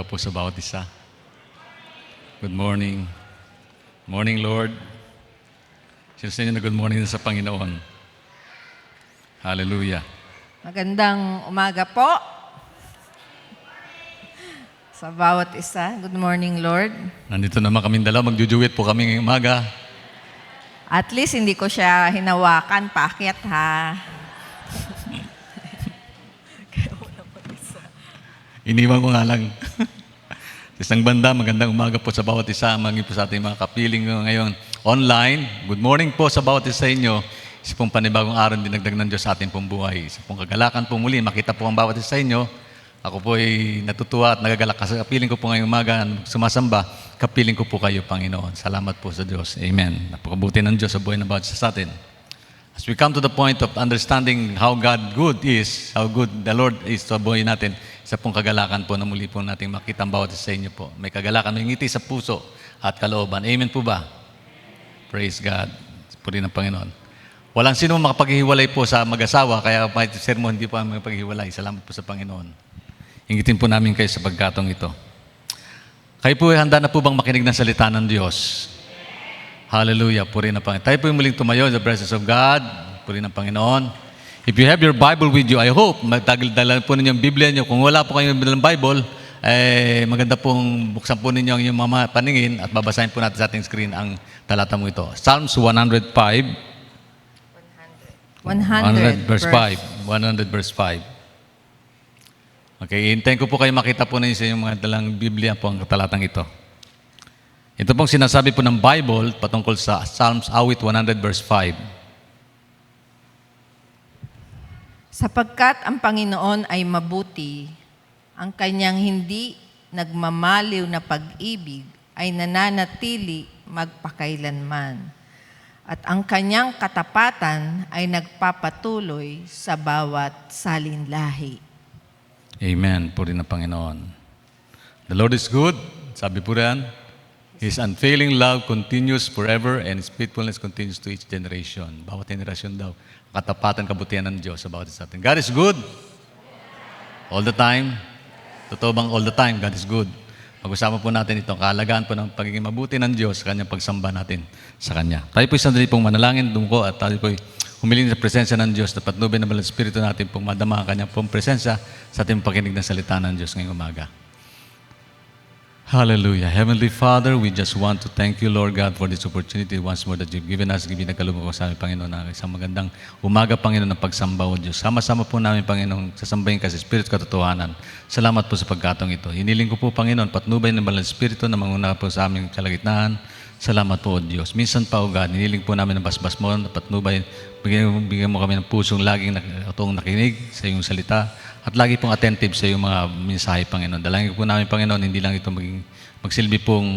umaga po sa bawat isa. Good morning. Morning, Lord. Sino sa inyo na good morning na sa Panginoon? Hallelujah. Magandang umaga po sa bawat isa. Good morning, Lord. Nandito naman kaming dalawa. Magjujuwit po kami ngayong umaga. At least hindi ko siya hinawakan, paakyat ha. Iniwan ko nga lang. Sa isang banda, magandang umaga po sa bawat isa. Maging po sa ating mga kapiling ngayon online. Good morning po sa bawat isa inyo. Isa pong panibagong araw dinagdag ng Diyos sa ating pong buhay. Isa pong kagalakan po muli. Makita po ang bawat isa inyo. Ako po ay natutuwa at nagagalak kasi kapiling ko po ngayong umaga sumasamba. Kapiling ko po kayo, Panginoon. Salamat po sa Diyos. Amen. Napakabuti ng Diyos sa buhay ng bawat isa sa atin. As we come to the point of understanding how God good is, how good the Lord is sa buhay natin, isa pong kagalakan po na muli po natin makita ang bawat isa sa inyo po. May kagalakan, may ngiti sa puso at kalooban. Amen po ba? Praise God. Puri ng Panginoon. Walang sino makapaghiwalay po sa mag-asawa, kaya kahit sermon, hindi po ang makapaghiwalay. Salamat po sa Panginoon. Ingitin po namin kayo sa pagkatong ito. Kayo po handa na po bang makinig ng salita ng Diyos? Hallelujah. Puri ng Panginoon. Tayo po yung muling tumayo in the presence of God. Puri ng Panginoon. If you have your Bible with you, I hope, magdala po ninyo yung Biblia niyo. Kung wala po kayong Bible, maganda pong buksan po ninyo ang inyong mga paningin at babasahin po natin sa ating screen ang talata mo ito. Psalms 105. 100 verse 5. 100 verse 5. Okay, hintayin ko po kayo makita po ninyo sa inyong mga dalang Biblia po ang talatang ito. Ito pong sinasabi po ng Bible patungkol sa Psalms awit 100 verse 5. Sapagkat ang Panginoon ay mabuti, ang kanyang hindi nagmamaliw na pag-ibig ay nananatili magpakailanman. At ang kanyang katapatan ay nagpapatuloy sa bawat salinlahi. Amen. Puri ng Panginoon. The Lord is good. Sabi po riyan, His unfailing love continues forever and His faithfulness continues to each generation. Bawat generasyon daw. Katapatan, kabutihan ng Diyos sa bawat isa atin. God is good. All the time. Totoo bang all the time? God is good. Pag-usapan po natin itong kahalagahan po ng pagiging mabuti ng Diyos sa kanyang pagsamba natin sa Kanya. Tayo po isang dali pong manalangin, dumko at tayo po humiling sa presensya ng Diyos na patnubin ng Banal Espiritu natin pong madama ang kanyang pong presensya sa ating pakinig ng salita ng Diyos ngayong umaga. Hallelujah. Heavenly Father, we just want to thank you, Lord God, for this opportunity once more that you've given us, ginagkaloob ko sa aming Panginoon na isang magandang umaga, Panginoon, ng pagsamba o Diyos. Sama-sama po namin, Panginoon, sasambahin ka sa Espiritu katotohanan. Salamat po sa pagkatong ito. Hiniling ko po, Panginoon, patnubay ng Banal Espiritu na manguna po sa aming kalagitnaan. Salamat po, O Diyos. Minsan pa, O God, hiniling po namin ng basbas mo, patnubay, bigyan mo kami ng pusong laging nakinig sa iyong salita. At lagi pong attentive sa iyong mga mensahe, Panginoon. Dalangin po namin, Panginoon, hindi lang ito magsilbi pong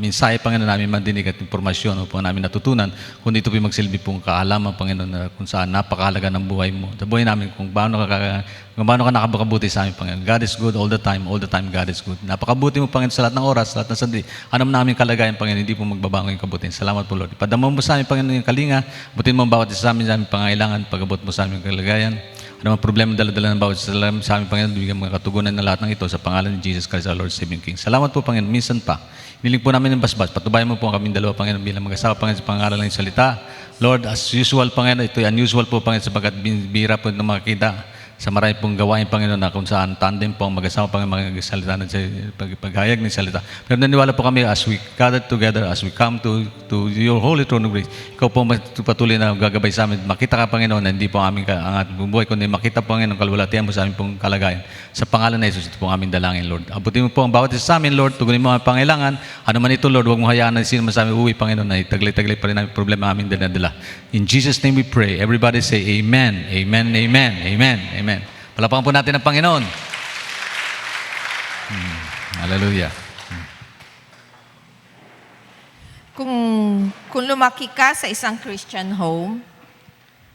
mensahe, Panginoon, namin mandinig at impormasyon o po namin natutunan, kundi ito po magsilbi pong kaalaman, Panginoon, na kung saan napakahalaga ng buhay mo. Sa buhay namin, kung paano ka nakabakabuti sa amin, Panginoon. God is good all the time God is good. Napakabuti mo, Panginoon, sa lahat ng oras, sa lahat ng sandali. Anong namin kalagayan, Panginoon, hindi po magbabago yung kabutin. Salamat po, Lord. Ipadama mo sa amin, Panginoon, yung kalinga. Butin mo ang bawat isa sa amin pangailangan, pag-abot mo sa amin yung kalagayan. Ano mga problema dala-dala ng bawat sa amin, Panginoon, bigyan mga katugunan na lahat ng ito sa pangalan ni Jesus Christ, our Lord, Saving King. Salamat po, Panginoon. Minsan pa, hiniling po namin ng basbas. Patubayan mo po ang kaming dalawa, Panginoon, bilang mag-asawa, Panginoon, sa pangalan ng salita. Lord, as usual, Panginoon, ito ay unusual po, Panginoon, sapagkat bihira po na makakita sa marami pong gawain, Panginoon, na kung saan tandem po ang mag-asawa, Panginoon, magsalita ng paghayag ng salita. Pero naniwala po kami as we gather together, as we come to your holy throne of grace, ikaw po patuloy na gagabay sa amin. Makita ka, Panginoon, na hindi po ang aming buhay, kundi makita, Panginoon, kalwalatian mo sa aming pong kalagayan. Sa pangalan na Jesus, ito po ang aming dalangin, Lord. Abutin mo po ang bawat isa sa amin, Lord. Tugunin mo ang pangailangan. Ano man ito, Lord, huwag mo hayaan na sino man sa amin uwi, Panginoon, na itaglay-taglay pa rin ang problema aming dinadala. In Jesus' name we pray. Everybody say amen, amen, amen, amen, amen. Palapakan po natin ang Panginoon. Hallelujah. Kung lumaki ka sa isang Christian home,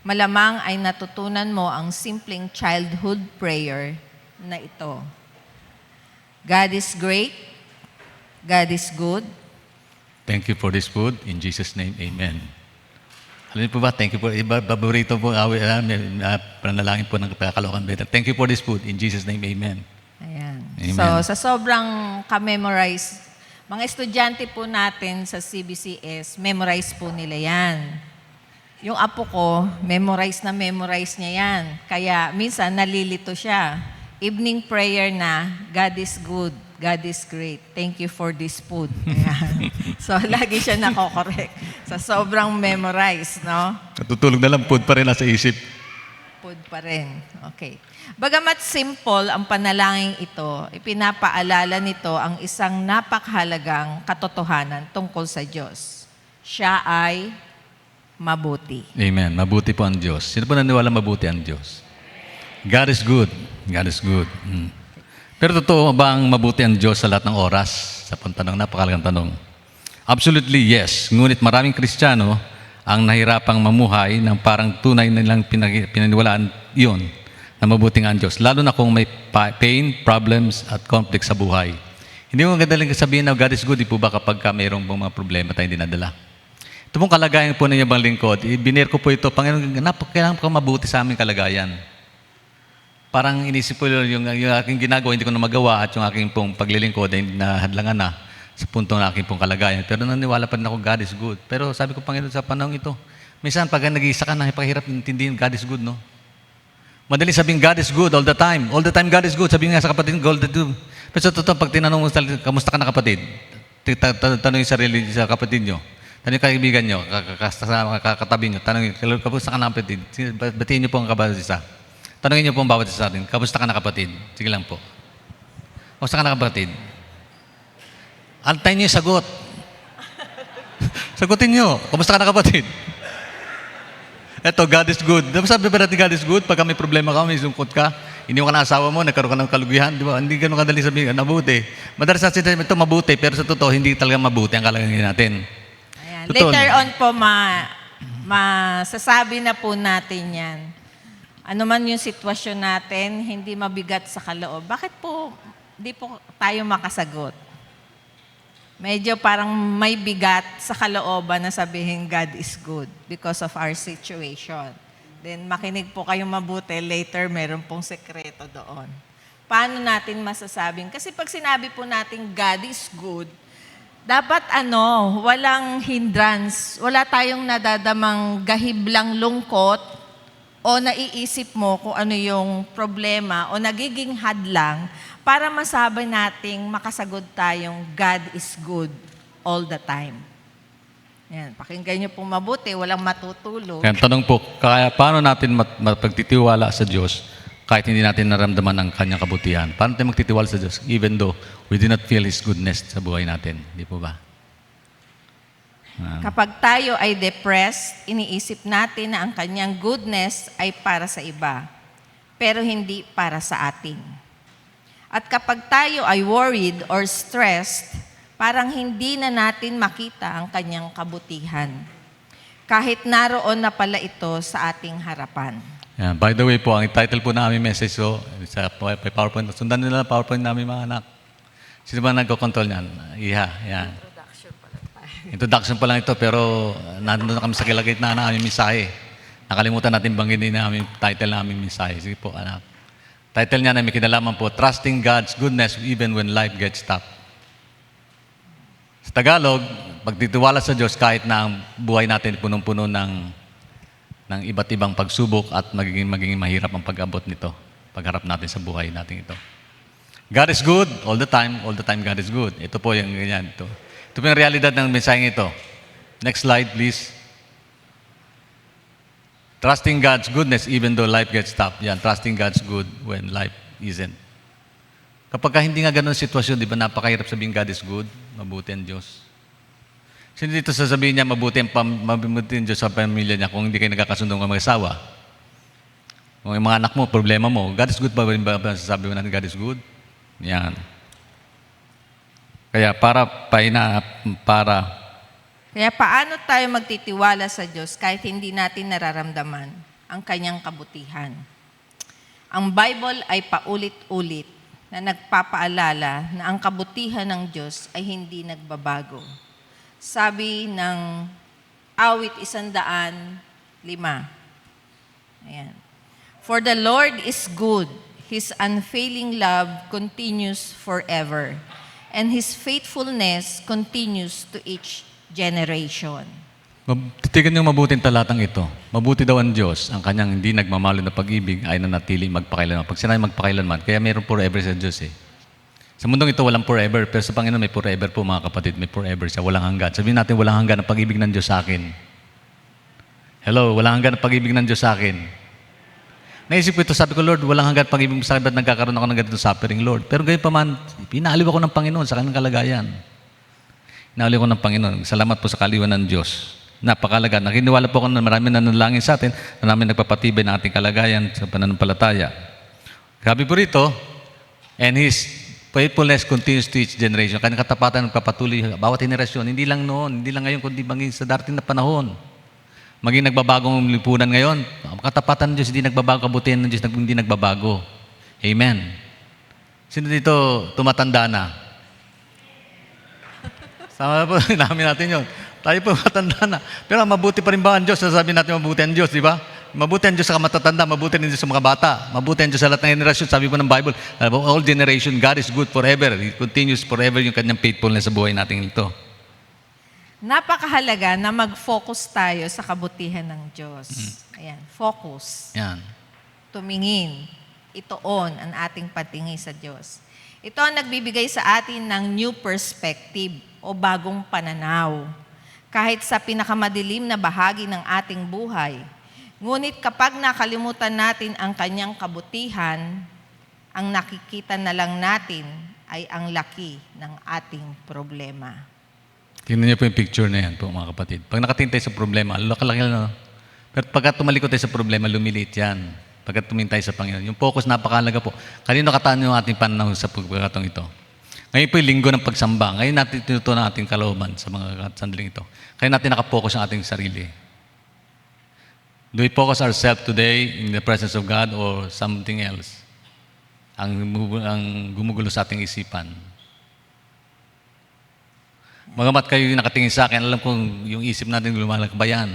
malamang ay natutunan mo ang simpleng childhood prayer na ito. God is great. God is good. Thank you for this food. In Jesus' name, amen. Alam niyo po ba, thank you for, paborito po, panalangin po ng Caloocan Brethren. Thank you for this food. In Jesus' name, amen. Ayan. Amen. So, sa sobrang ka-memorize, mga estudyante po natin sa CBCS, memorize po nila yan. Yung apo ko, memorize niya yan. Kaya minsan nalilito siya. Evening prayer na, God is good, God is great. Thank you for this food. Ayan. So, lagi siya nakokorek sa sobrang memorize, no? Katutulog na lang, food pa rin nasa isip. Food pa rin. Okay. Bagamat simple ang panalangin ito, ipinapaalala nito ang isang napakahalagang katotohanan tungkol sa Diyos. Siya ay mabuti. Amen. Mabuti po ang Diyos. Sino po naniwala mabuti ang Diyos? God is good. God is good. Pero totoo ba ang mabuti ang Diyos sa lahat ng oras? Sa tanong, napakalagang tanong. Absolutely yes. Ngunit maraming Kristiyano ang nahirapang mamuhay ng parang tunay nilang pinaniwalaan iyon na mabuting ang Diyos. Lalo na kung may pain, problems, at conflict sa buhay. Hindi mo magadaling sabihin na God is good, di po ba kapag mayroong mga problema tayong dinadala? Ito pong kalagayan po ninyo bang lingkod, binir ko po ito, Panginoon, kailangan ko mabuti sa aming kalagayan. Parang inisip ko yung aking ginagawa, hindi ko na magawa, at yung aking pong paglilingkod ay nahadlangan na sa punto ng aking pong kalagayan. Pero naniwala pa rin ako, God is good. Pero sabi ko, Panginoon, sa panahon ito, minsan pag nag-iisa ka, napakahirap intindihin, God is good, no? Madaling sabihin, God is good all the time. All the time, God is good. Sabihin nga sa kapatid, God is good. Pero sa totoo, pag tinanong mo, kamusta ka na kapatid? Tanong yung sarili sa kapatid nyo. Tanong yung kaibigan nyo, kakatabi nyo. Tanong yung, kamusta ka na kapatid? Batiin nyo po ang bawat isa. Tanongin nyo po ang bawat isa sa atin, kamusta ka na kapatid? Sige lang po. Kamusta ka na kapatid? Antayin nyo yung sagot. Sagutin nyo, kamusta ka na kapatid? Eto, God is good. Sabi ba natin God is good? Pagka may problema ka, may sungkot ka, iniwan ka na asawa mo, nagkaroon ka ng kalugihan, di ba? Hindi ganun kadali sabihin, mabuti. Madalas natin sabihin, ito mabuti, pero sa totoo, hindi talaga mabuti ang kalagayan natin. Ayan. Totoo. Later on po, masasabi na po natin yan. Ano man yung sitwasyon natin, hindi mabigat sa kaloob. Bakit po, di po tayo makasagot? Medyo parang may bigat sa kalooban na sabihin God is good because of our situation. Then makinig po kayo mabuti, later meron pong sekreto doon. Paano natin masasabing? Kasi pag sinabi po natin God is good, dapat walang hindrance, wala tayong nadadamang gahiblang lungkot o naiisip mo kung ano yung problema o nagiging hadlang para masabi nating makasagot tayong God is good all the time. Yan, pakinggan niyo pong mabuti, walang matutulog. Kaya tanong po, paano natin mapagtitiwala sa Diyos kahit hindi natin naramdaman ang kanyang kabutihan? Paano tayo magtitiwala sa Diyos even though we do not feel His goodness sa buhay natin? Di po ba? Kapag tayo ay depressed, iniisip natin na ang kanyang goodness ay para sa iba, pero hindi para sa atin. At kapag tayo ay worried or stressed, parang hindi na natin makita ang kanyang kabutihan. Kahit naroon na pala ito sa ating harapan. Yeah, by the way po, ang title po na aming message sa PowerPoint, sundan nila ang PowerPoint namin mga anak. Sino ba nagko-control niyan? Iha, yan. Introduction pa lang ito, pero nandun na kami sa kilagitnaan na aming mensahe. Nakalimutan natin banggitin na aming title na aming mensahe. Sige po, anak. Title niya na may kinalaman po, Trusting God's Goodness Even When Life Gets Tough. Sa Tagalog, pagtitiwala sa Diyos kahit na ang buhay natin punong-puno ng iba't ibang pagsubok at magiging mahirap ang pag-abot nito, pagharap natin sa buhay natin ito. God is good all the time God is good. Ito po yung ganyan. Ito po yung realidad ng mensaheng ito. Next slide, please. Trusting God's goodness even though life gets tough. Yan, trusting God's good when life isn't. Kapag hindi nga ganun ang sitwasyon, di ba napakahirap sabihin God is good, mabuti ang Diyos. Sino dito sasabihin niya mabuti ang Diyos sa pamilya niya kung hindi kayo nagkakasundo ng mag-asawa? Kung yung mga anak mo, problema mo, God is good ba rin ba sasabi mo natin God is good? Yan. Kaya Kaya paano tayo magtitiwala sa Diyos kahit hindi natin nararamdaman ang kanyang kabutihan? Ang Bible ay paulit-ulit na nagpapaalala na ang kabutihan ng Diyos ay hindi nagbabago. Sabi ng awit 105. Ayan. For the Lord is good, His unfailing love continues forever, and His faithfulness continues to each generation. Titigan niyo mabuting talatang ito. Mabuti daw ang Diyos, ang kanyang hindi nagmamalo na pag-ibig ay nanatili magpakailanman. Pag sinabi magpakailanman, kaya mayroon forever sa Diyos eh. Sa mundong ito walang forever, pero sa Panginoon may forever po mga kapatid, may forever siya, walang hanggan. Sabihin natin walang hanggan ang pag-ibig ng Diyos sa akin. Hello, walang hanggan ang pag-ibig ng Diyos sa akin. Naisip ko ito, sabi ko, Lord, walang hanggan pag-ibig mo sa akin, ba't nagkakaroon ako ng ganito suffering, Lord? Pero gayon pa man, pinaaliw ako ng Panginoon sa kanyang kalagayan. Inaaliw ko ng Panginoon. Salamat po sa kaliwan ng Diyos. Napakalaga. Nakiniwala po ako na marami nanalangin sa atin, na namin nagpapatibay ng ating kalagayan sa pananampalataya. Grabe po rito, and His faithfulness continues to each generation. Kanyang katapatan nagpapatuloy bawat henerasyon. Hindi lang noon, hindi lang ngayon, kundi maging sa darating na panahon. Maging nagbabagong lipunan ngayon. Ang katapatan ng Diyos, hindi nagbabago. Kabutihan ng Diyos, hindi nagbabago. Amen. Sino dito tumatanda na? Sama po, namin natin yun. Tayo po matanda na. Pero mabuti pa rin ba ang Diyos? Sasabihin natin mabuti ang Diyos, di ba? Mabuti ang Diyos sa matatanda, mabuti ang Diyos sa mga bata, mabuti ang Diyos sa lahat ng generasyon. Sabi po ng Bible, all generation, God is good forever. He continues forever yung kanyang faithfulness sa buhay natin ito. Napakahalaga na mag-focus tayo sa kabutihan ng Diyos. Ayan, focus. Yan. Tumingin. Itoon ang ating patingin sa Diyos. Ito ang nagbibigay sa atin ng new perspective o bagong pananaw. Kahit sa pinakamadilim na bahagi ng ating buhay. Ngunit kapag nakalimutan natin ang kanyang kabutihan, ang nakikita na lang natin ay ang laki ng ating problema. Tingnan niyo po yung picture na yan po mga kapatid. Pag nakatingin tayo sa problema, laki-laki na. Pero pagka tumalikod tayo sa problema, lumiliit yan. Pagka tumingin tayo sa Panginoon. Yung focus napakahalaga po. Kanino kataan yung ating pananaw sa pagkakataong ito? Ngayon po yung linggo ng pagsamba. Ngayon natin tinutunan ang ating kalooban sa mga sandaling ito. Kaya natin nakapokus ang ating sarili. Do we focus ourselves today in the presence of God or something else? Ang gumugulo sa ating isipan. Magamat kayo yung nakatingin sa akin, alam kong yung isip natin lumalakbayan.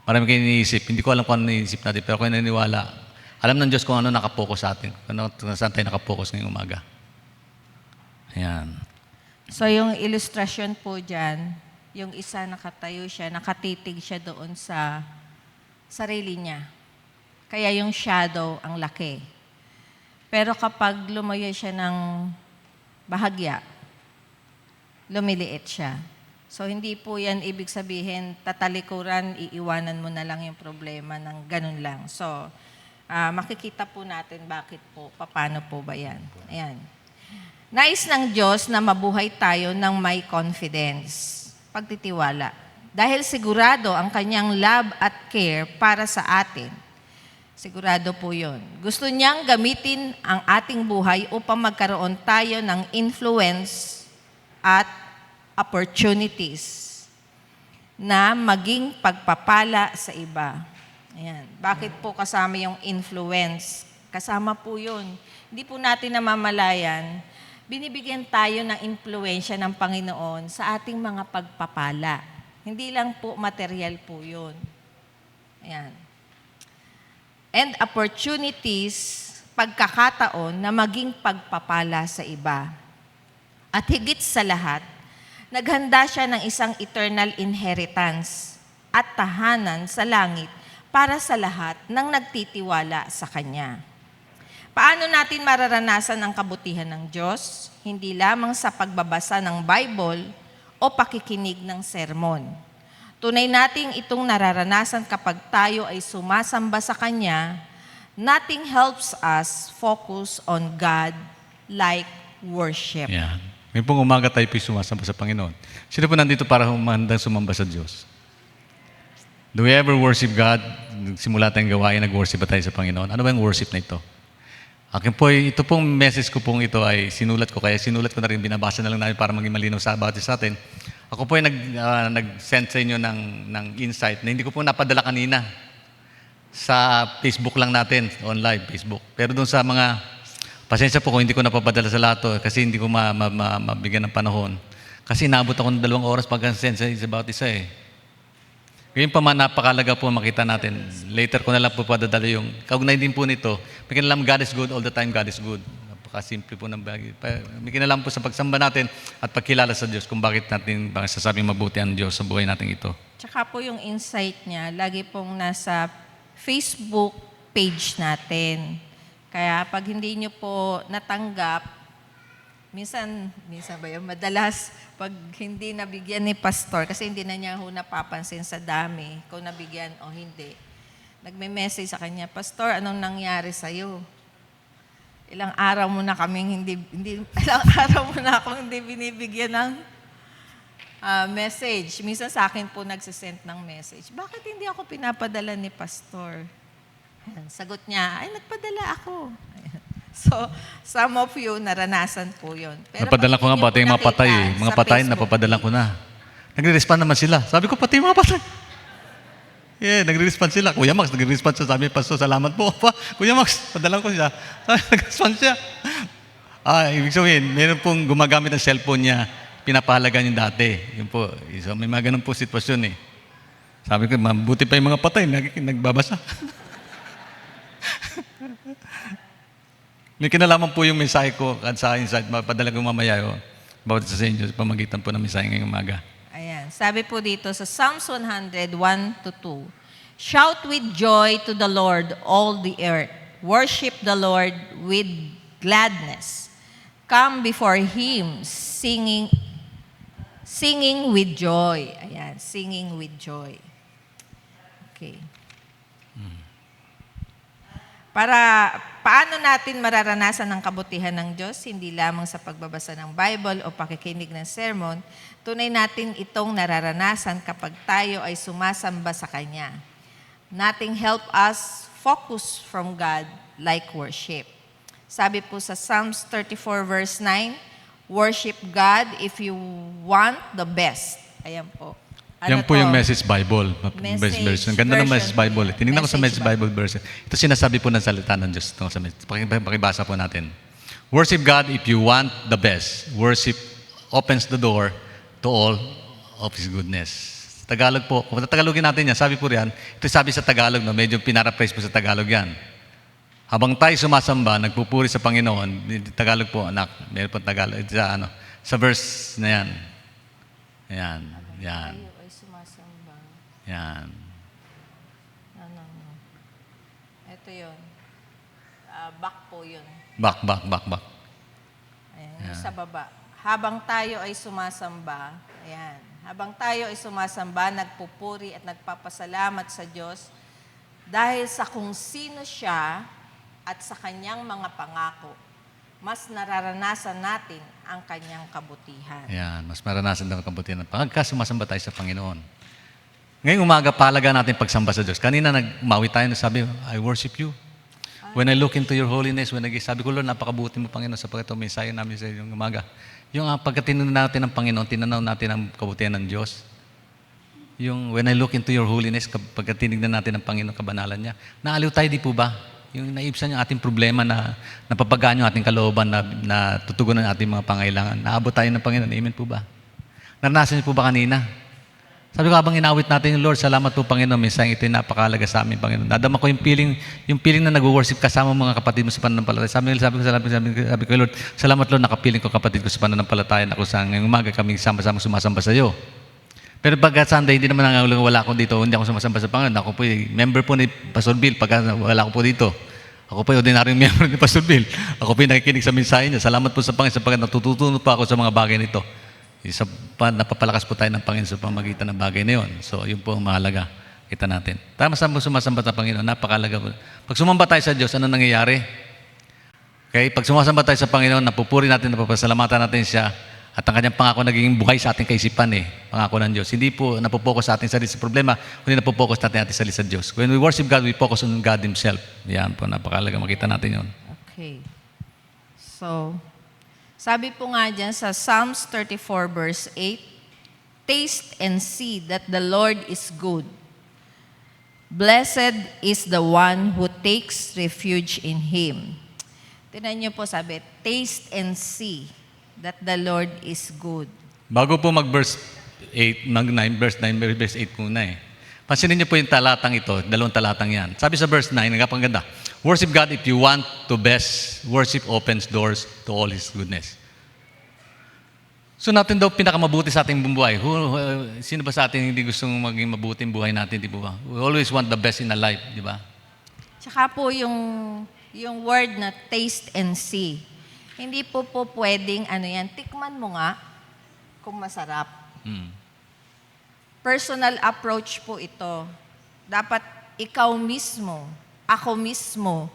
Marami kayo iniisip. Hindi ko alam kung ano iniisip natin, pero kung naniniwala, alam ng Diyos kung ano nakapokus sa atin. Kung saan tayo nakapokus ngayong umaga. Ayan. So yung illustration po dyan, yung isa nakatayo siya, nakatitig siya doon sa sarili niya. Kaya yung shadow ang laki. Pero kapag lumayo siya ng bahagya, lumiliit siya. So hindi po yan ibig sabihin, tatalikuran, iiwanan mo na lang yung problema ng ganun lang. So makikita po natin bakit po, paano po ba yan. Ayan. Nais ng Diyos na mabuhay tayo ng may confidence, pagtitiwala. Dahil sigurado ang kanyang love at care para sa atin. Sigurado po yun. Gusto niyang gamitin ang ating buhay upang magkaroon tayo ng influence at opportunities na maging pagpapala sa iba. Ayan. Bakit po kasama yung influence? Kasama po yun. Hindi po natin namamalayan, binibigyan tayo ng impluensya ng Panginoon sa ating mga pagpapala. Hindi lang po material po yun. Ayan. And opportunities, pagkakataon na maging pagpapala sa iba. At higit sa lahat, naghanda siya ng isang eternal inheritance at tahanan sa langit para sa lahat ng nagtitiwala sa Kanya. Paano natin mararanasan ang kabutihan ng Diyos? Hindi lamang sa pagbabasa ng Bible o pakikinig ng sermon. Tunay nating itong nararanasan kapag tayo ay sumasamba sa Kanya. Nothing helps us focus on God like worship. Yan. May pong umaga tayo po sumasamba sa Panginoon. Sino po nandito para humandang sumamba sa Diyos? Do we ever worship God? Simula tayong gawain, nag-worship ba tayo sa Panginoon? Ano ba yung worship na ito? Akin po, ito pong message ko pong ito ay sinulat ko. Kaya sinulat ko na rin, binabasa na lang namin para maging malinaw sa bawat isa atin. Ako po ay nag-send sa inyo ng insight na hindi ko po napadala kanina. Sa Facebook lang natin, online, Facebook. Pero doon sa mga, pasensya po kung hindi ko napapadala sa lahat to, kasi hindi ko mabigyan ng panahon. Kasi naabot ako ng 2 oras pag-send sa bawat isa eh. Ngayon pa man, napakalaga po makita natin. Later ko na lang po padadala yung, kaugnay din po nito, may kinalam God is good, all the time God is good. Napakasimple po ng bagay. May kinalam po sa pagsamba natin at pagkilala sa Diyos kung bakit natin sasabing mabuti ang Diyos sa buhay natin ito. Tsaka po yung insight niya, lagi pong nasa Facebook page natin. Kaya pag hindi nyo po natanggap, minsan ba yun, madalas pag hindi nabigyan ni pastor, kasi hindi na niya ho napapansin sa dami kung nabigyan o hindi, nagme-message sa kanya, Pastor, anong nangyari sa'yo? Ilang araw mo na kaming ilang araw mo na akong hindi binibigyan ng message. Minsan sa akin po nagsisend ng message. Bakit hindi ako pinapadala ni pastor? Ayan, sagot niya, ay nagpadala ako. Ayan. So, some of you, naranasan po yun. Pero Napadala ko nga pati yung mga patay eh. Mga patay, napapadala ko na. Nagre-respond naman sila. Sabi ko, pati yung mga patay. Yeah, nagre-respond sila. Kuya Max, nagre-respond siya. Sabi, Pastor, salamat po. Kuya Max, padalan ko siya. Nag-respond siya. Ibig sabihin, meron pong gumagamit ng cellphone niya, pinapahalagan yung dati. Yun po. So, may mga ganun po sitwasyon eh. Sabi ko, mabuti pa yung mga patay, nagbabasa. May kinalaman po yung mensahe ko at sa insight, mapadala ko mamaya about sa inyo, pamagitan po ng mensahe ngayong umaga. Ayan. Sabi po dito sa Psalms 100, 1-2, Shout with joy to the Lord, all the earth. Worship the Lord with gladness. Come before Him, singing with joy. Ayan, singing with joy. Okay. Paano natin mararanasan ang kabutihan ng Diyos? Hindi lamang sa pagbabasa ng Bible o pakikinig ng sermon, tunay natin itong nararanasan kapag tayo ay sumasamba sa Kanya. Nothing help us focus from God like worship. Sabi po sa Psalms 34 verse 9, worship God if you want the best. Ayan po. Yan po yung Message Bible. Message version. Ganda ng Message Bible. Tinignan ko sa Message Bible version. Ito sinasabi po ng salita ng Diyos. Pakibasa po natin. Worship God if you want the best. Worship opens the door to all of His goodness. Tagalog po. Kung Tagalogin natin yan, sabi po riyan, ito sabi sa Tagalog, medyo pinaraphrase po sa Tagalog yan. Habang tayo sumasamba, nagpupuri sa Panginoon, Tagalog po, anak, meron po Tagalog, sa verse na yan. Ayan, yan. Yan. Ito yun. Back po yun. Back. Ayan, yung sa baba. Habang tayo ay sumasamba, ayan. Habang tayo ay sumasamba, nagpupuri at nagpapasalamat sa Diyos dahil sa kung sino siya at sa kanyang mga pangako, mas nararanasan natin ang kanyang kabutihan. Yan, mas maranasan daw ang kabutihan. Pagka sumasamba tayo sa Panginoon. Ngayong umaga, pahalaga natin pagsamba sa Diyos. Kanina nagmawi tayo na sabi, I worship you. When I look into your holiness, sabi ko, Lord, napakabuti mo, Panginoon, sapagkat ito, mensahe namin sa yung umaga. Yung pagkatinunod natin ng Panginoon, tinanaw natin ang kabutihan ng Diyos. Yung when I look into your holiness, pagkatinignan natin ng Panginoon, kabanalan niya, naaliw tayo, di po ba? Yung naibsan yung ating problema na napapagaan yung ating kalooban na tutugunan ang ating mga pangailangan. Naabot tayo ng Panginoon. Amen po ba? Naranasan niyo po ba kanina? Sabi ko, habang inawit natin yung Lord, salamat po, Panginoon. Minsan ito yung napakalaga sa amin, Panginoon. Nadama ko yung feeling na nag-worship kasama mga kapatid mo sa pananampalataya. Sabi ko, Lord, salamat, Lord, nakapiling ko kapatid ko sa pananampalataya na kung saan ngayong umaga kami sama-sama sumasamba sa iyo. Pero pagka Sunday, hindi naman wala ako dito, hindi ako sumasamba sa Panginoon. Ako po member po ni Pastor Bill pagka wala ako po dito. Ako po yung ordinaryong member ni Pastor Bill. Ako po yung nakikinig sa mensahe niya. Salamat po sa Panginoon sapagkat natututunan po ako sa mga bagay nito. Napapalakas po tayo ng Panginoon sa pamagitan ng bagay na yun. So, yun po ang mahalaga. Kita natin. Tama sa sumasamba sa Panginoon, napakalaga po. Pag sumamba tayo sa Diyos, ano nangyayari? Okay? Pag sumasamba tayo sa Panginoon, napupuri natin, napapasalamatan natin siya, at ang kanyang pangako naging buhay sa ating kaisipan pangako ng Diyos. Hindi po napopokus sa ating sarili sa problema, kundi napopokus natin ating sarili sa Diyos. When we worship God, we focus on God Himself. Yan po, napakalaga. Makita natin yun. Okay. So, sabi po nga dyan sa Psalms 34 verse 8, taste and see that the Lord is good. Blessed is the one who takes refuge in Him. Tingnan niyo po sabi, taste and see that the Lord is good. Bago po mag-verse 8, verse 9, verse 8 muna Pansinin niyo po yung talatang ito, dalawang talatang yan. Sabi sa verse 9, nagkapaganda, worship God if you want to best. Worship opens doors to all His goodness. So natin daw pinakamabuti sa ating buhay. Sino ba sa atin hindi gustong maging mabuti ang buhay natin, di ba? We always want the best in a life, di ba? Tsaka po yung word na taste and see. Hindi po pwedeng tikman mo nga kung masarap. Personal approach po ito. Dapat ikaw mismo, ako mismo,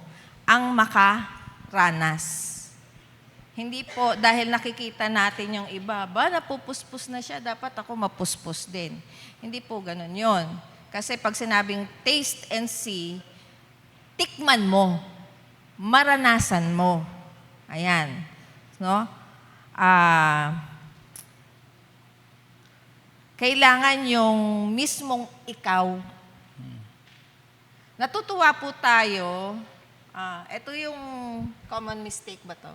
ang makaranas. Hindi po dahil nakikita natin yung iba, napupuspos na siya, dapat ako mapuspos din. Hindi po ganun yon. Kasi pag sinabing taste and see, tikman mo, maranasan mo. Ayan. No? Kailangan yung mismong ikaw. Natutuwa po tayo. Ito yung common mistake ba to?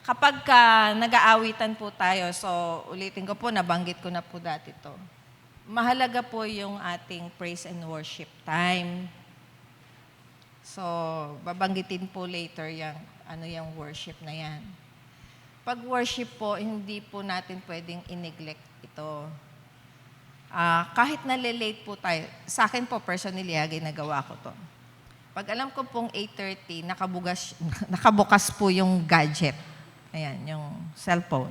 Kapag nag-aawitan po tayo, so ulitin ko po, nabanggit ko na po dati to. Mahalaga po yung ating praise and worship time. So, babanggitin po later yung worship na yan. Pag worship po, hindi po natin pwedeng i-neglect ito. Kahit nalilate po tayo, sa akin po personally, ginagawa ko to. Pag alam ko pong 8:30, nakabukas po yung gadget. Ayan, yung cellphone.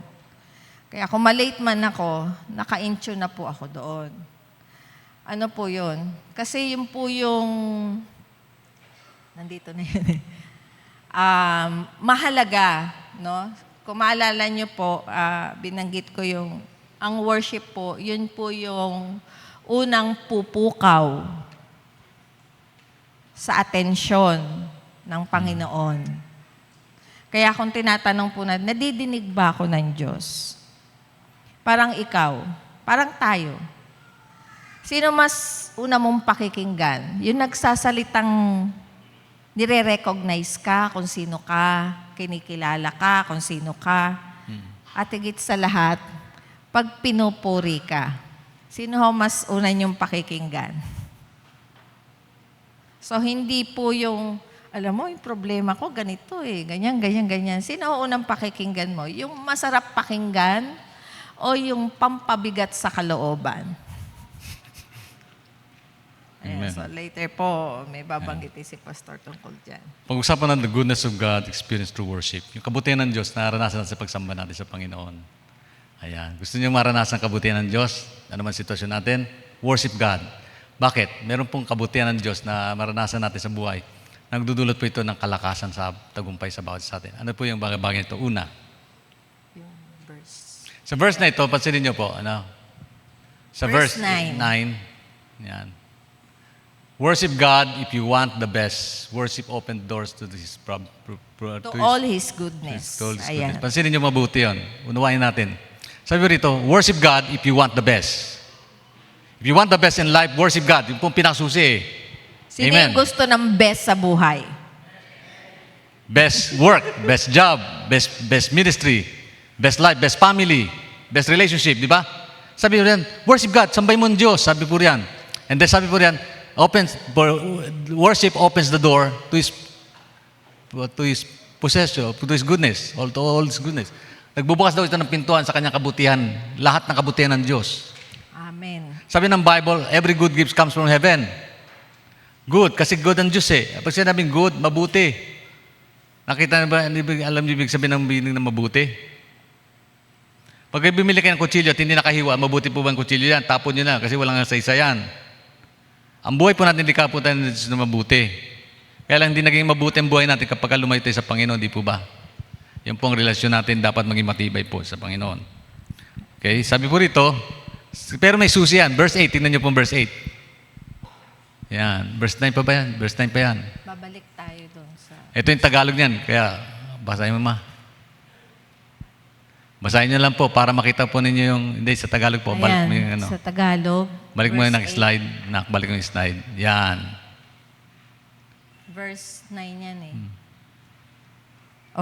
Kaya kung malate man ako, naka-intune na po ako doon. Ano po yun? Kasi yun po yung, nandito na yun eh. Mahalaga, no? Kung maalala nyo po, binanggit ko ang worship po, yun po yung unang pupukaw sa atensyon ng Panginoon. Kaya kung tinatanong po natin, nadidinig ba ako ng Diyos? Parang ikaw, parang tayo. Sino mas una mong pakikinggan? Yung nagsasalitang nire-recognize ka kung sino ka, kinikilala ka kung sino ka, at higit sa lahat, pag pinupuri ka, sino ho mas una niyong pakikinggan? So, hindi po yung, alam mo, yung problema ko, ganito ganyan, ganyan, ganyan. Sino ho unang pakikinggan mo? Yung masarap pakinggan o yung pampabigat sa kalooban? Ayan, so later po, may babanggitin si Pastor tungkol dyan. Pag-usapan ng the goodness of God experienced through worship. Yung kabutihan ng Diyos, naranasan natin sa pagsamba natin sa Panginoon. Ayan. Gusto niyo maranasan ang kabutihan ng Diyos? Ano man sitwasyon natin? Worship God. Bakit? Meron pong kabutihan ng Diyos na maranasan natin sa buhay. Nagdudulot po ito ng kalakasan sa tagumpay sa bawat sa atin. Ano po yung bagay-bagay ito? Una. Yung verse. Sa verse na ito, pansinin niyo po, Sa verse 9. Yan. Worship God if you want the best. Worship open doors to His To all His goodness. To all His Ayan. goodness. Pansinin niyo mabuti yun. Unawain natin. Sabi rito, worship God if you want the best. If you want the best in life, worship God. Yung pong pinakasusi Sino Amen. yung gusto ng best sa buhay? Best work, best job, best ministry, best life, best family, best relationship, di ba? Sabi po riyan, worship God, sambay mo ang Diyos, sabi po riyan. And then sabi po riyan, worship opens the door to His possession, to His goodness, to all His goodness. Nagbubukas daw ito ng pintuan sa kanyang kabutihan, lahat ng kabutihan ng Diyos. Amen. Sabi ng Bible, every good gift comes from heaven. Good, kasi good ang Diyos eh. Pag sinabing good, mabuti. Nakita na ba, alam niyo ibig sabihin ng meaning na mabuti? Pag bumili kayo ng kutsilyo at hindi nakahiwa, mabuti po ba ang kutsilyo yan? Tapon nyo na kasi walang sa-isa yan. Ang buhay po natin, hindi kaputan na mabuti. Kaya lang hindi naging mabuti ang buhay natin kapag lumayo tayo sa Panginoon, di po ba? Yan po ang relasyon natin dapat maging matibay po sa Panginoon. Okay, sabi po rito, pero may susi yan. Verse 8, tingnan niyo po verse 8. Yan. Verse 9 pa ba yan? Verse 9 pa yan. Babalik tayo doon sa... Ito yung Tagalog niyan. Kaya, basahin mo ma. Basahin niyo lang po para makita po ninyo yung... Hindi, sa Tagalog po. Balik mo yung sa Tagalog. Balik mo yung verse slide. Balik mo yung slide. Yan. Verse 9 yan eh.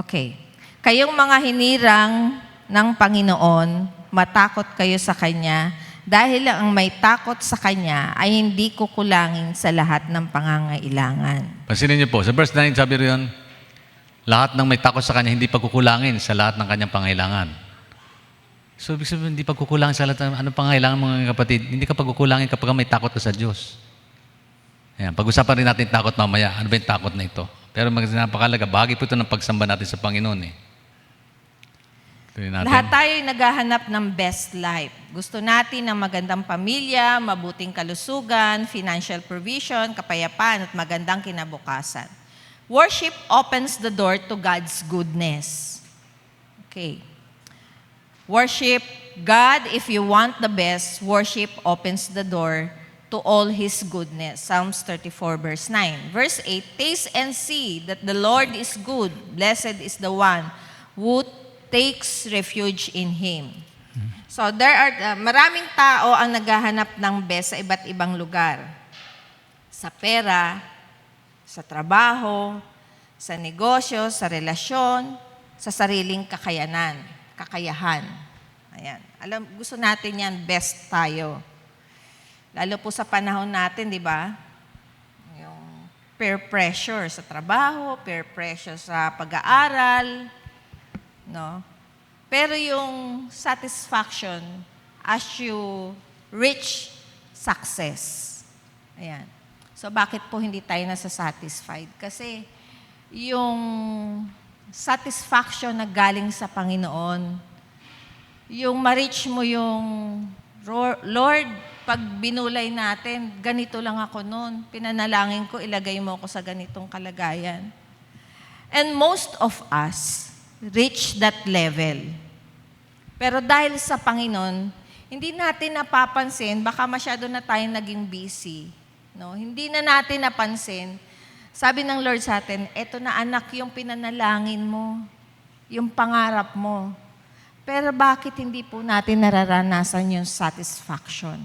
Okay. Kayong mga hinirang ng Panginoon, matakot kayo sa Kanya dahil ang may takot sa Kanya ay hindi kukulangin sa lahat ng pangangailangan. Pansinin niyo po, sa verse 9 sabi riyon, lahat ng may takot sa Kanya hindi pagkukulangin sa lahat ng Kanyang pangailangan. So, ibig sabihin, hindi pagkukulangin sa lahat ng anong pangailangan mga kapatid. Hindi ka pagkukulangin kapag may takot ka sa Diyos. Ayan, pag-usapan rin natin takot mamaya. Ano ba yung takot na ito? Pero napakalaga, bahagi po ito ng pagsamba natin sa Panginoon eh. Tuloy natin. Lahat tayo ay naghahanap ng best life. Gusto natin ng magandang pamilya, mabuting kalusugan, financial provision, kapayapaan at magandang kinabukasan. Worship opens the door to God's goodness. Okay. Worship God. If you want the best, worship opens the door to all His goodness. Psalms 34 verse 9. Verse 8, taste and see that the Lord is good. Blessed is the one who takes refuge in Him. So there are maraming tao ang naghahanap ng best sa iba't ibang lugar. Sa pera, sa trabaho, sa negosyo, sa relasyon, sa sariling kakayahan. Ayan. Gusto natin yan, best tayo. Lalo po sa panahon natin, di ba? Yung peer pressure sa trabaho, peer pressure sa pag-aaral, no? Pero yung satisfaction as you reach success. Ayan. So bakit po hindi tayo nasa-satisfied? Kasi yung satisfaction na galing sa Panginoon, yung ma-reach mo yung, Lord, pag binulay natin, ganito lang ako noon. Pinanalangin ko, ilagay mo ako sa ganitong kalagayan. And most of us reach that level. Pero dahil sa Panginoon, hindi natin napapansin, baka masyado na tayong naging busy. No? Hindi na natin napansin. Sabi ng Lord sa atin, eto na anak yung pinanalangin mo, yung pangarap mo. Pero bakit hindi po natin nararanasan yung satisfaction?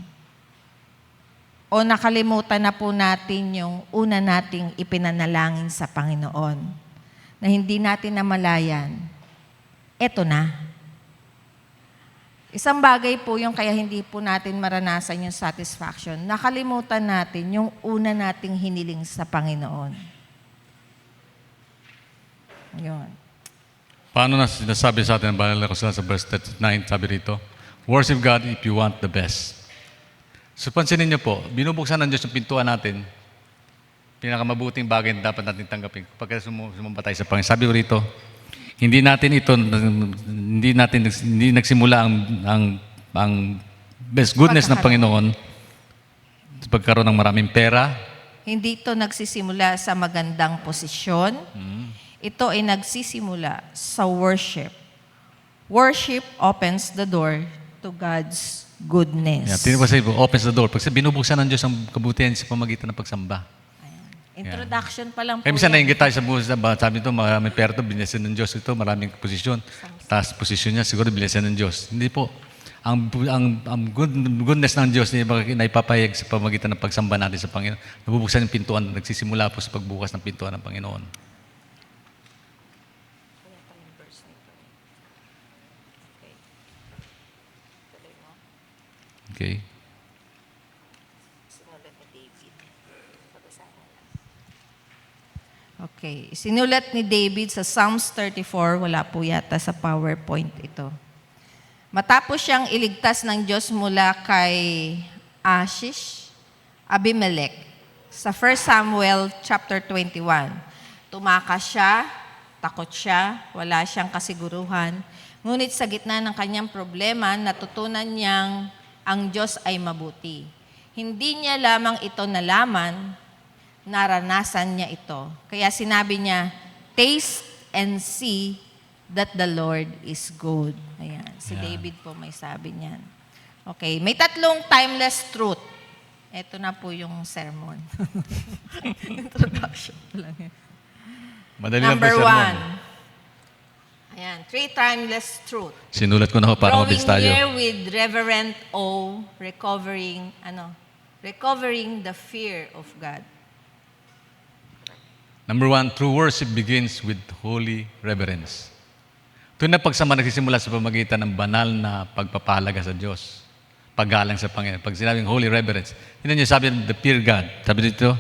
O nakalimutan na po natin yung una nating ipinanalangin sa Panginoon na hindi natin namalayan, eto na. Isang bagay po yung kaya hindi po natin maranasan yung satisfaction. Nakalimutan natin yung una nating hiniling sa Panginoon. Yun. Paano na sinasabi sa atin ang banal na kasulatan sa verse 39, sabi rito, worship God if you want the best. So pansinin niyo po, binubuksan ng Diyos yung pintuan natin, pinakamabuting bagay na dapat natin tanggapin kapag sumamba tayo sa Panginoon. Sabi ko rito, hindi nagsimula ang best goodness ng Panginoon sa pagkaroon ng maraming pera. Hindi ito nagsisimula sa magandang posisyon. Ito ay nagsisimula sa worship. Worship opens the door to God's goodness. Yeah, tinig pa sa opens the door. Pag binubuksan ng Diyos ang kabutihan sa pamagitan ng pagsamba. Introduction pa lang po Kaya minsan yan. nainggit tayo sa buhay, sabi ito, maraming pera ito, binyasin ng Diyos ito, maraming posisyon. Taas posisyon niya, siguro binyasin ng Diyos. Hindi po. Ang goodness ng Diyos na ipapahayag sa pamagitan ng pagsamba natin sa Panginoon. Nabubuksan yung pintuan, nagsisimula po sa pagbukas ng pintuan ng Panginoon. Okay. Okay. Sinulat ni David sa Psalms 34, wala po yata sa PowerPoint ito. Matapos siyang iligtas ng Diyos mula kay Abimelech, sa 1 Samuel chapter 21, tumakas siya, takot siya, wala siyang kasiguruhan, ngunit sa gitna ng kanyang problema, natutunan niyang ang Diyos ay mabuti. Hindi niya lamang ito nalaman, naranasan niya ito. Kaya sinabi niya, taste and see that the Lord is good. Ayan, si David po may sabi niyan. Okay, may tatlong timeless truth. Ito na po yung sermon. Introduction lang yan. Madali lang po Number sermon. 1. Ayan, 3 timeless truth. Sinulat ko na ho para mabilis Growing tayo. near with reverent awe, recovering the fear of God. Number 1, true worship begins with holy reverence. Ito na pagsama nagsisimula sa pamagitan ng banal na pagpapahalaga sa Diyos. paggalang sa Panginoon. Pag sinabing holy reverence, hindi niyo sabi the fear God. Sabi dito,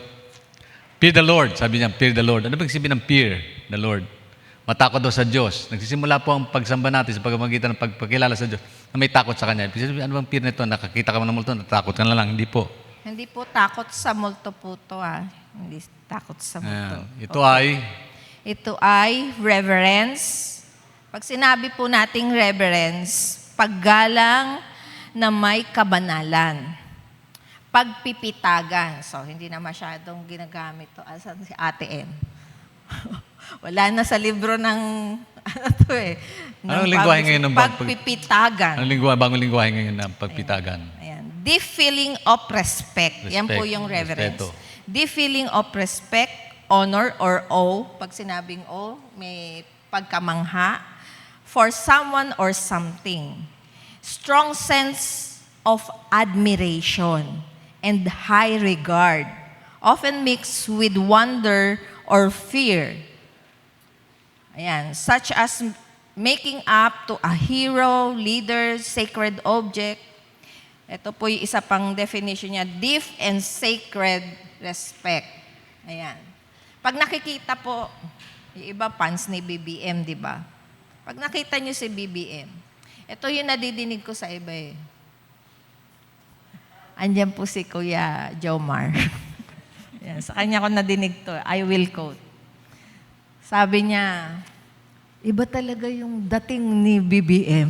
fear the Lord. Sabi niya, fear the Lord. Ano ba sabihin ng fear the Lord? Matakot daw sa Diyos. Nagsisimula po ang pagsamba natin sa pagmamagitan ng pagpakilala sa Diyos na may takot sa Kanya. Ano bang fear nito? Nakakita ka mo ng multo, natakot ka na lang. Hindi po. Hindi po takot sa multo po to Hindi takot sa multo. Ito ay reverence. Pag sinabi po nating reverence, paggalang na may kabanalan. Pagpipitagan. So, hindi na masyadong ginagamit to. Asan si Ate N? Wala na sa libro ng, Anong lingwahe ngayon ng pagpipitagan. Bagong lingwahe ngayon ng pagpitagan? Ayan. Deep feeling of respect. Yan po yung reverence. Respeto. Deep feeling of respect, honor, or awe. Pag sinabing awe, may pagkamangha for someone or something. Strong sense of admiration and high regard, often mixed with wonder or fear. Ayan, such as making up to a hero, leader, sacred object. Ito po yung isa pang definition niya, deep and sacred respect. Ayan. Pag nakikita po, yung iba fans ni BBM, di ba? Pag nakita niyo si BBM, ito yung nadidinig ko sa iba eh. Andyan po si Kuya Jomar. Yan, sa kanya ko nadinig to. I will quote. Sabi niya, iba talaga yung dating ni BBM.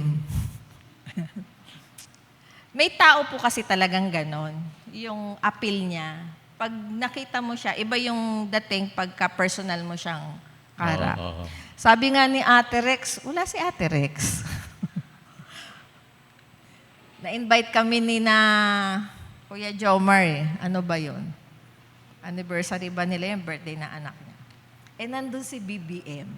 May tao po kasi talagang ganon. Yung appeal niya. Pag nakita mo siya, iba yung dating pagka-personal mo siyang harap. Sabi nga ni Ate Rex, wala si Ate Rex. Na-invite kami ni na Kuya Jomar eh. Ano ba yun? Anniversary ba nila yung birthday na anak niya? Eh, nandun si BBM.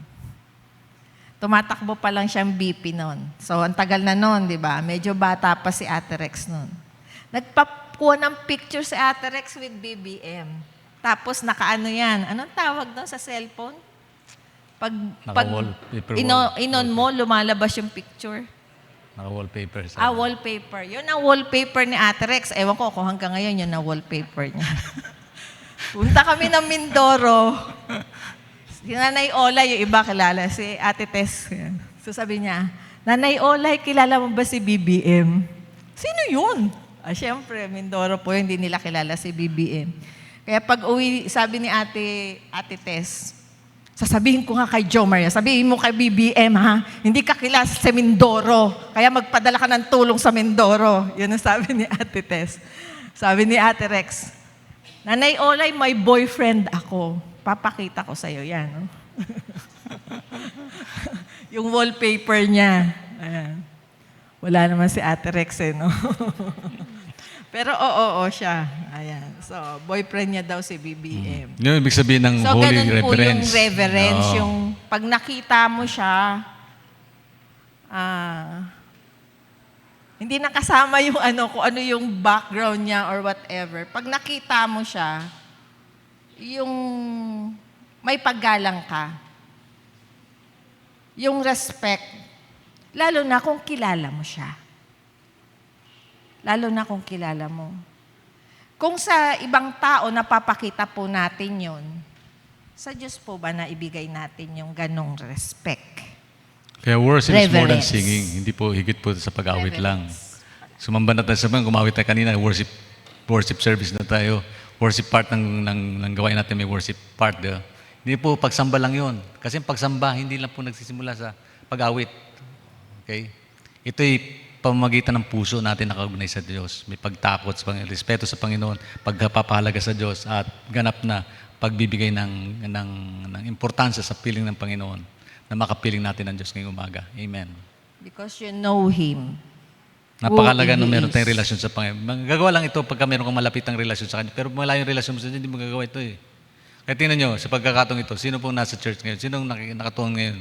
Tumatakbo pa lang siyang BP noon. So, ang tagal na noon, di ba? Medyo bata pa si Ate Rex noon. Nagpakuha ng picture si Ate Rex with BBM. Tapos, nakaano yan? Anong tawag doon sa cellphone? Pag inon mo, lumalabas yung picture. Naka-wallpaper. Wallpaper. Yun ang wallpaper ni Ate Rex. Ewan ko kung hanggang ngayon yun ang wallpaper niya. Punta kami ng Mindoro. Si Nanay Olay, yung iba kilala, si Ate Tess. So sabi niya, Nanay Olay, kilala mo ba si BBM? Sino yun? Siyempre, Mindoro po, hindi nila kilala si BBM. Kaya pag uwi, sabi ni Ate Tess, sasabihin ko nga kay Jomar, sabihin mo kay BBM, ha? Hindi ka kilala sa Mindoro. Kaya magpadala ka ng tulong sa Mindoro. Yun ang sabi ni Ate Tess. Sabi ni Ate Rex, Nanay Olay, may boyfriend ako. Papakita ko sa'yo yan. No? Yung wallpaper niya. Ayan. Wala naman si Ate Rex eh, no? Pero oo siya. Ayan. So, boyfriend niya daw si BBM. Yung ibig sabihin ng holy ganun reverence. po yung reverence. Oo. Yung pag nakita mo siya, hindi nakasama yung kung ano yung background niya or whatever. Pag nakita mo siya, yung may paggalang ka. Yung respect. Lalo na kung kilala mo siya. Lalo na kung kilala mo. Kung sa ibang tao napapakita po natin yon, sa Diyos po ba na ibigay natin yung ganong respect? Kaya worship is more than Reverence. singing. Hindi po higit po sa pag-awit lang. Sumamba na tayo sa mga, gumawit tayo kanina, worship service na tayo. Worship part ng gawain natin, may worship part. Hindi po pagsamba lang yun. Kasi pagsamba, hindi lang po nagsisimula sa pag-awit. Okay? Ito'y pamamagitan ng puso natin nakaugnay sa Diyos. May pagtakot sa Panginoon, respeto sa Panginoon, pagpapahalaga sa Diyos, at ganap na pagbibigay ng importansya sa piling ng Panginoon na makapiling natin ang Diyos ngayong umaga. Amen. Because you know Him. Napakalaga Who nung He meron is. tayong relasyon sa Panginoon. Magagawa lang ito pagka meron kang malapitang relasyon sa Kanya. Pero kung wala yung relasyon mo sa Kanya, hindi magagawa ito eh. Kaya tingnan nyo, sa pagkakatong ito, sino pong nasa church ngayon? Sino nakatuon ngayon?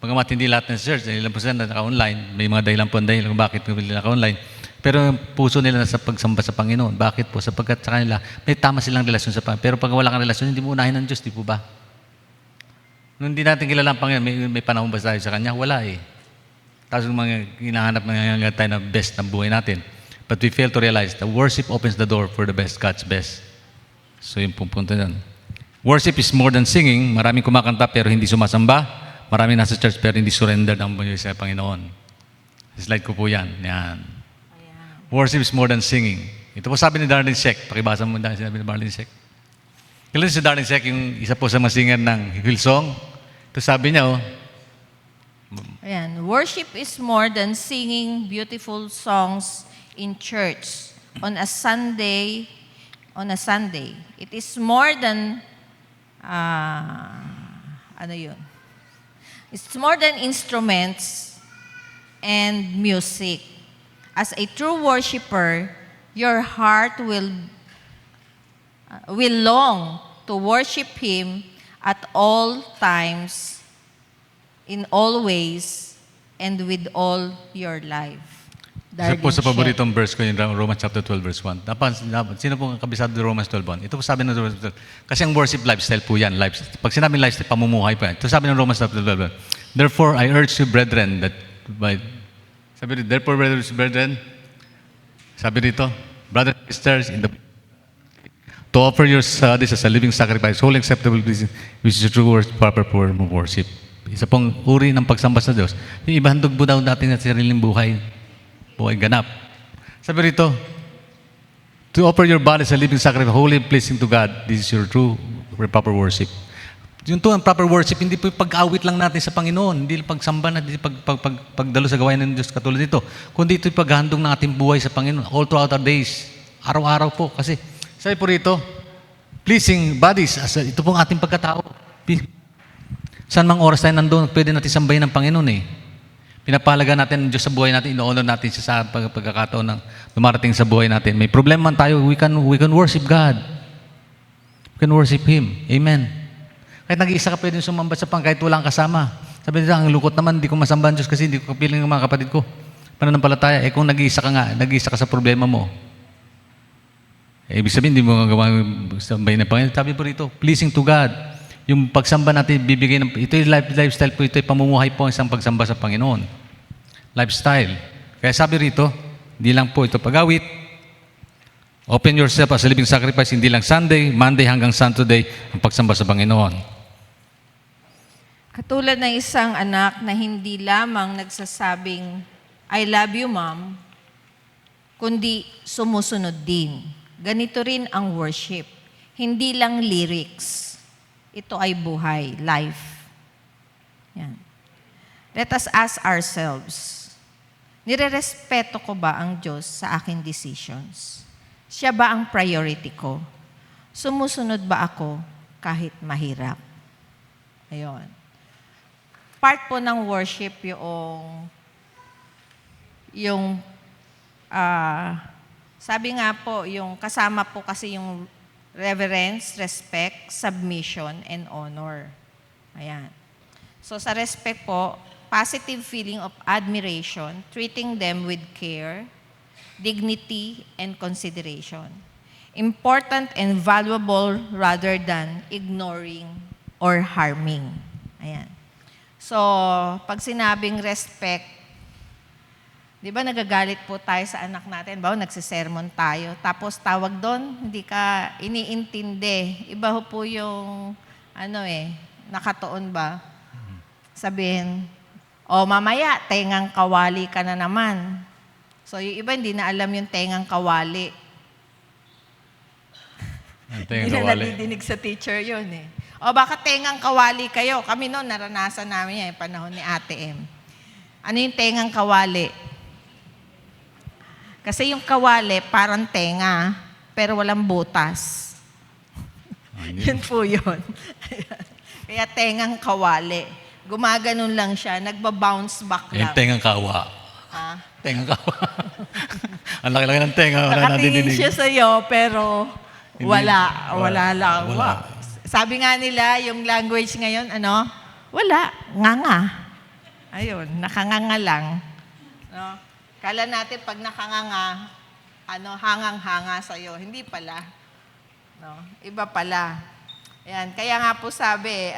Pagamat hindi lahat ng church, ilan po sila naka-online. May mga dahilan po ang dahilan kung bakit nila naka-online. Pero yung puso nila nasa pagsamba sa Panginoon. Bakit po? Sapagkat sa kanila, may tama silang relasyon sa Panginoon. Pero pag wala kang relasyon, hindi mo unahin ng Diyos, di po ba? Nung hindi natin kilala ang Panginoon, may panahon ba tayo sa Kanya? Wala eh. Tapos yung mga hinahanap na tayo na best ng buhay natin. But we fail to realize that worship opens the door for the best, God's best. So yung pupunta yan. Worship is more than singing. Maraming kumakanta pero hindi sumasamba. Maraming nasa church pero hindi surrender ang buhay sa Panginoon. Slide ko po yan. Yan. Worship is more than singing. Ito po sabi ni Darlene Sheck. Pakibasa mo dahil sinabi ni Darlene Sheck. Kilala si Darlene Sheck, yung isa po sa mga singer ng Hillsong. Ito sabi niya, Ayan. Worship is more than singing beautiful songs in church on a Sunday. It is more than ano yun? It's more than instruments and music. As a true worshiper, your heart will long to worship Him at all times, in all ways, and with all your life. isa po sa Darlene paboritong verse ko yung Romans chapter 12 verse 1. Sino po ang kabisado ng Romans 12:1? Ito po sabi ng Romans 12. Kasi ang worship lifestyle po yan. Pag sinabing lifestyle, pamumuhay po yan. Ito sabi ng Romans chapter 12. Therefore, I urge you, brethren, sabi rito, brothers and sisters, to offer your bodies as a living sacrifice, holy, acceptable, pleasing, which is the true proper form of worship. Isa pong uri ng pagsamba sa Diyos. Yung iba, handog po daw natin sa sariling buhay ganap. Sabi rito, to offer your body as a living sacrifice, holy and pleasing to God, this is your true proper worship. Yung to ang proper worship, hindi po yung pag-awit lang natin sa Panginoon, hindi pagsamba natin, pagdalo sa gawain ng Diyos katulad nito, kundi ito yung paghandog ng ating buhay sa Panginoon all throughout our days, araw-araw po. Kasi sabi po rito, pleasing bodies, ito pong ating pagkatao. Saan mang oras tayo nandun, pwede natin sambahin ng Panginoon eh. Pinapahalaga natin ang Diyos sa buhay natin, ino-honor natin siya sa pagkakataon ng dumarating sa buhay natin. May problema man tayo, we can worship God. We can worship Him. Amen. Kahit nag-iisa ka pwede sumamba sa kahit walang kasama. Sabi nila, ang lukot naman, hindi ko masamba ang Diyos kasi hindi ko kapiling ng mga kapatid ko. Pananampalataya, kung nag-iisa ka nga, nag-iisa ka sa problema mo. Ibig sabihin, hindi mo magawa sambahin ng Panginoon. Sabi po rito, pleasing to God. Yung pagsamba natin, bibigay ng, ito yung lifestyle po, ito yung pamumuhay po ang isang pagsamba sa Panginoon. Lifestyle. Kaya sabi rito, hindi lang po ito pag-awit. Open yourself as a living sacrifice, hindi lang Sunday, Monday hanggang Saturday, ang pagsamba sa Panginoon. Katulad ng isang anak na hindi lamang nagsasabing, I love you, Mom, kundi sumusunod din. Ganito rin ang worship. Hindi lang lyrics. Ito ay buhay, life. Yan. Let us ask ourselves, nirerespeto ko ba ang Diyos sa aking decisions? Siya ba ang priority ko? Sumusunod ba ako kahit mahirap? Ayun. Part po ng worship sabi nga po, yung kasama po kasi yung reverence, respect, submission, and honor. Ayan. So sa respect po, positive feeling of admiration, treating them with care, dignity, and consideration. Important and valuable rather than ignoring or harming. Ayan. So, pag sinabing respect, di ba nagagalit po tayo sa anak natin? Bawa, nagsisermon tayo. Tapos tawag doon, hindi ka iniintindi. Iba ho po yung, nakatuon ba? Sabihin, mamaya, tengang kawali ka na naman. So, yung iba hindi na alam yung tengang kawali. Hindi na nadidinig sa teacher yun eh. Baka tengang kawali kayo. Kami noon, naranasan namin yan, panahon ni Ate M. Ano yung tengang kawali? Kasi yung kawali, parang tenga, pero walang butas. Yun po yun. Kaya tengang kawali. Gumaganon lang siya, nagba-bounce back lang. Yung tengang kawa. Tengang kawa. Ang laki-laki ng tenga. Nakatingin siya sa'yo, pero wala lang. Wala. Sabi nga nila, yung language ngayon, wala, nganga. Ayun, nakanganga lang. No? Kala natin pag nakanganga, hangang-hanga sa'yo. Hindi pala. No? Iba pala. Ayan. Kaya nga po sabi,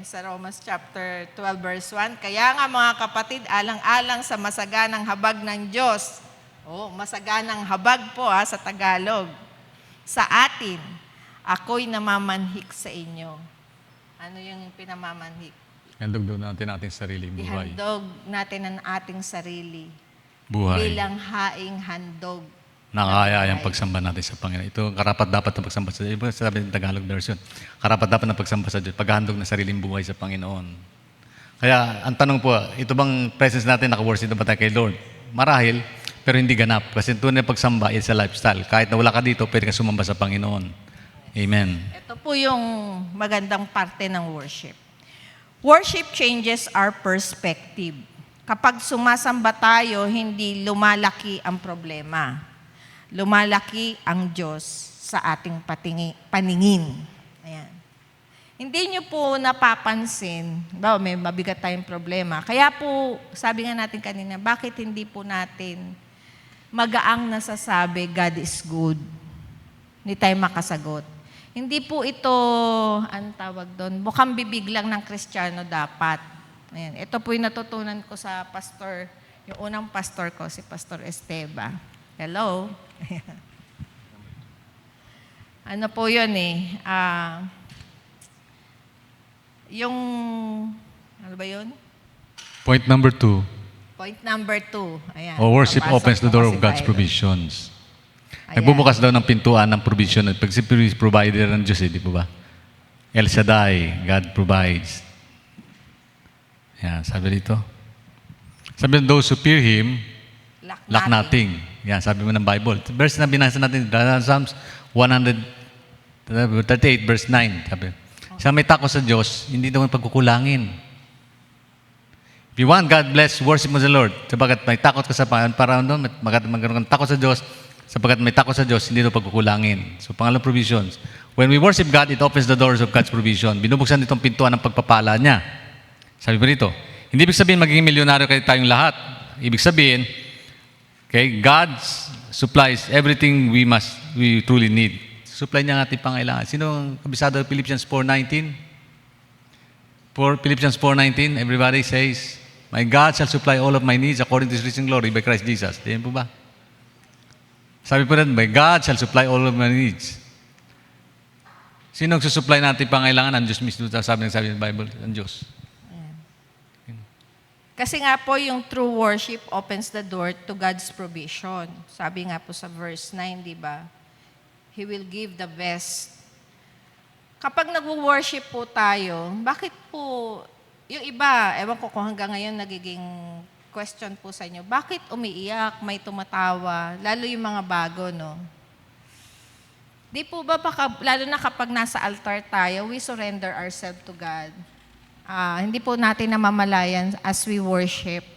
sa Romans chapter 12 verse 1, kaya nga mga kapatid, alang-alang sa masaganang habag ng Diyos, Oh, masaganang habag po sa Tagalog. Sa atin, ako'y namamanhik sa inyo. Ano yung pinamamanhik? Handog doon natin ating sariling buhay. Ihandog natin ang ating sarili Buhay. bilang haing handog. Nakakaya ang pagsamba natin sa Panginoon. Ito, karapat dapat na pagsamba sa Diyos. Iba sabi ng Tagalog version. Karapat dapat na pagsamba sa Diyos. Paghahandog ng sariling buhay sa Panginoon. Kaya, ang tanong po, ito bang presence natin, naka-worship na ba tayo kay Lord? Marahil, pero hindi ganap. Kasi tunay na pagsamba is a lifestyle. Kahit na wala ka dito, pwede ka sumamba sa Panginoon. Amen. Ito po yung magandang parte ng worship. Worship changes our perspective. Kapag sumasamba tayo, hindi lumalaki ang problema. Lumalaki ang Diyos sa ating paningin. Ayan. Hindi nyo po napapansin, may mabigat tayong problema. Kaya po, sabi nga natin kanina, bakit hindi po natin magaang nasasabi, God is good. Hindi tayo makasagot. Hindi po ito, ang tawag doon, bukang bibig lang ng Kristiyano dapat. Ayan. Ito po yung natutunan ko sa pastor, yung unang pastor ko, si Pastor Esteba. Hello? Ano po yun yung, ano ba yun? Point number 2. Point number 2. Ayan. Worship Papasok opens the po door kasi of God's tayo. provisions. Ayan. Nagbubukas daw ng pintuan ng provision. Pag si provider ng Diyos, di po ba? El Shaddai, God provides. Yan, sabi dito. Sabi ng those who fear Him, lack nothing. Yan, sabi mo ng Bible. Verse na binasa natin, Psalms 138, verse 9. Sabi, sa may takot sa Diyos, hindi daw pagkukulangin. If you want God bless, worship mo sa Lord. Sabagat may takot ka sa Panginoon, para doon, magkaroon ka takot sa Diyos, sabagat may takot sa Diyos, hindi daw pagkukulangin. So, pangalawang provisions. When we worship God, it opens the doors of God's provision. Binubuksan itong pintuan ng pagpapala niya. Sabi mo rito, hindi ibig sabihin magiging milyonaryo kayo tayong lahat. Ibig sabihin, okay, God supplies everything we truly need. Supply niya ang ating pangailangan. Sino ang kabisado ng Philippians 4:19? Philippians 4:19, everybody says, my God shall supply all of my needs according to His riches in glory by Christ Jesus. Diyan po ba? Sabi po rin, my God shall supply all of my needs. Sino ang susupply natin pangailangan? Ang Diyos mismo, sabi ng Bible, ang Diyos. Kasi nga po yung true worship opens the door to God's provision. Sabi nga po sa verse 9, di ba? He will give the best. Kapag nag-worship po tayo, bakit po, yung iba, ewan ko kung hanggang ngayon nagiging question po sa inyo, bakit umiiyak, may tumatawa, lalo yung mga bago, no? Di po ba, lalo na kapag nasa altar tayo, we surrender ourselves to God. Hindi po natin namamalayan as we worship.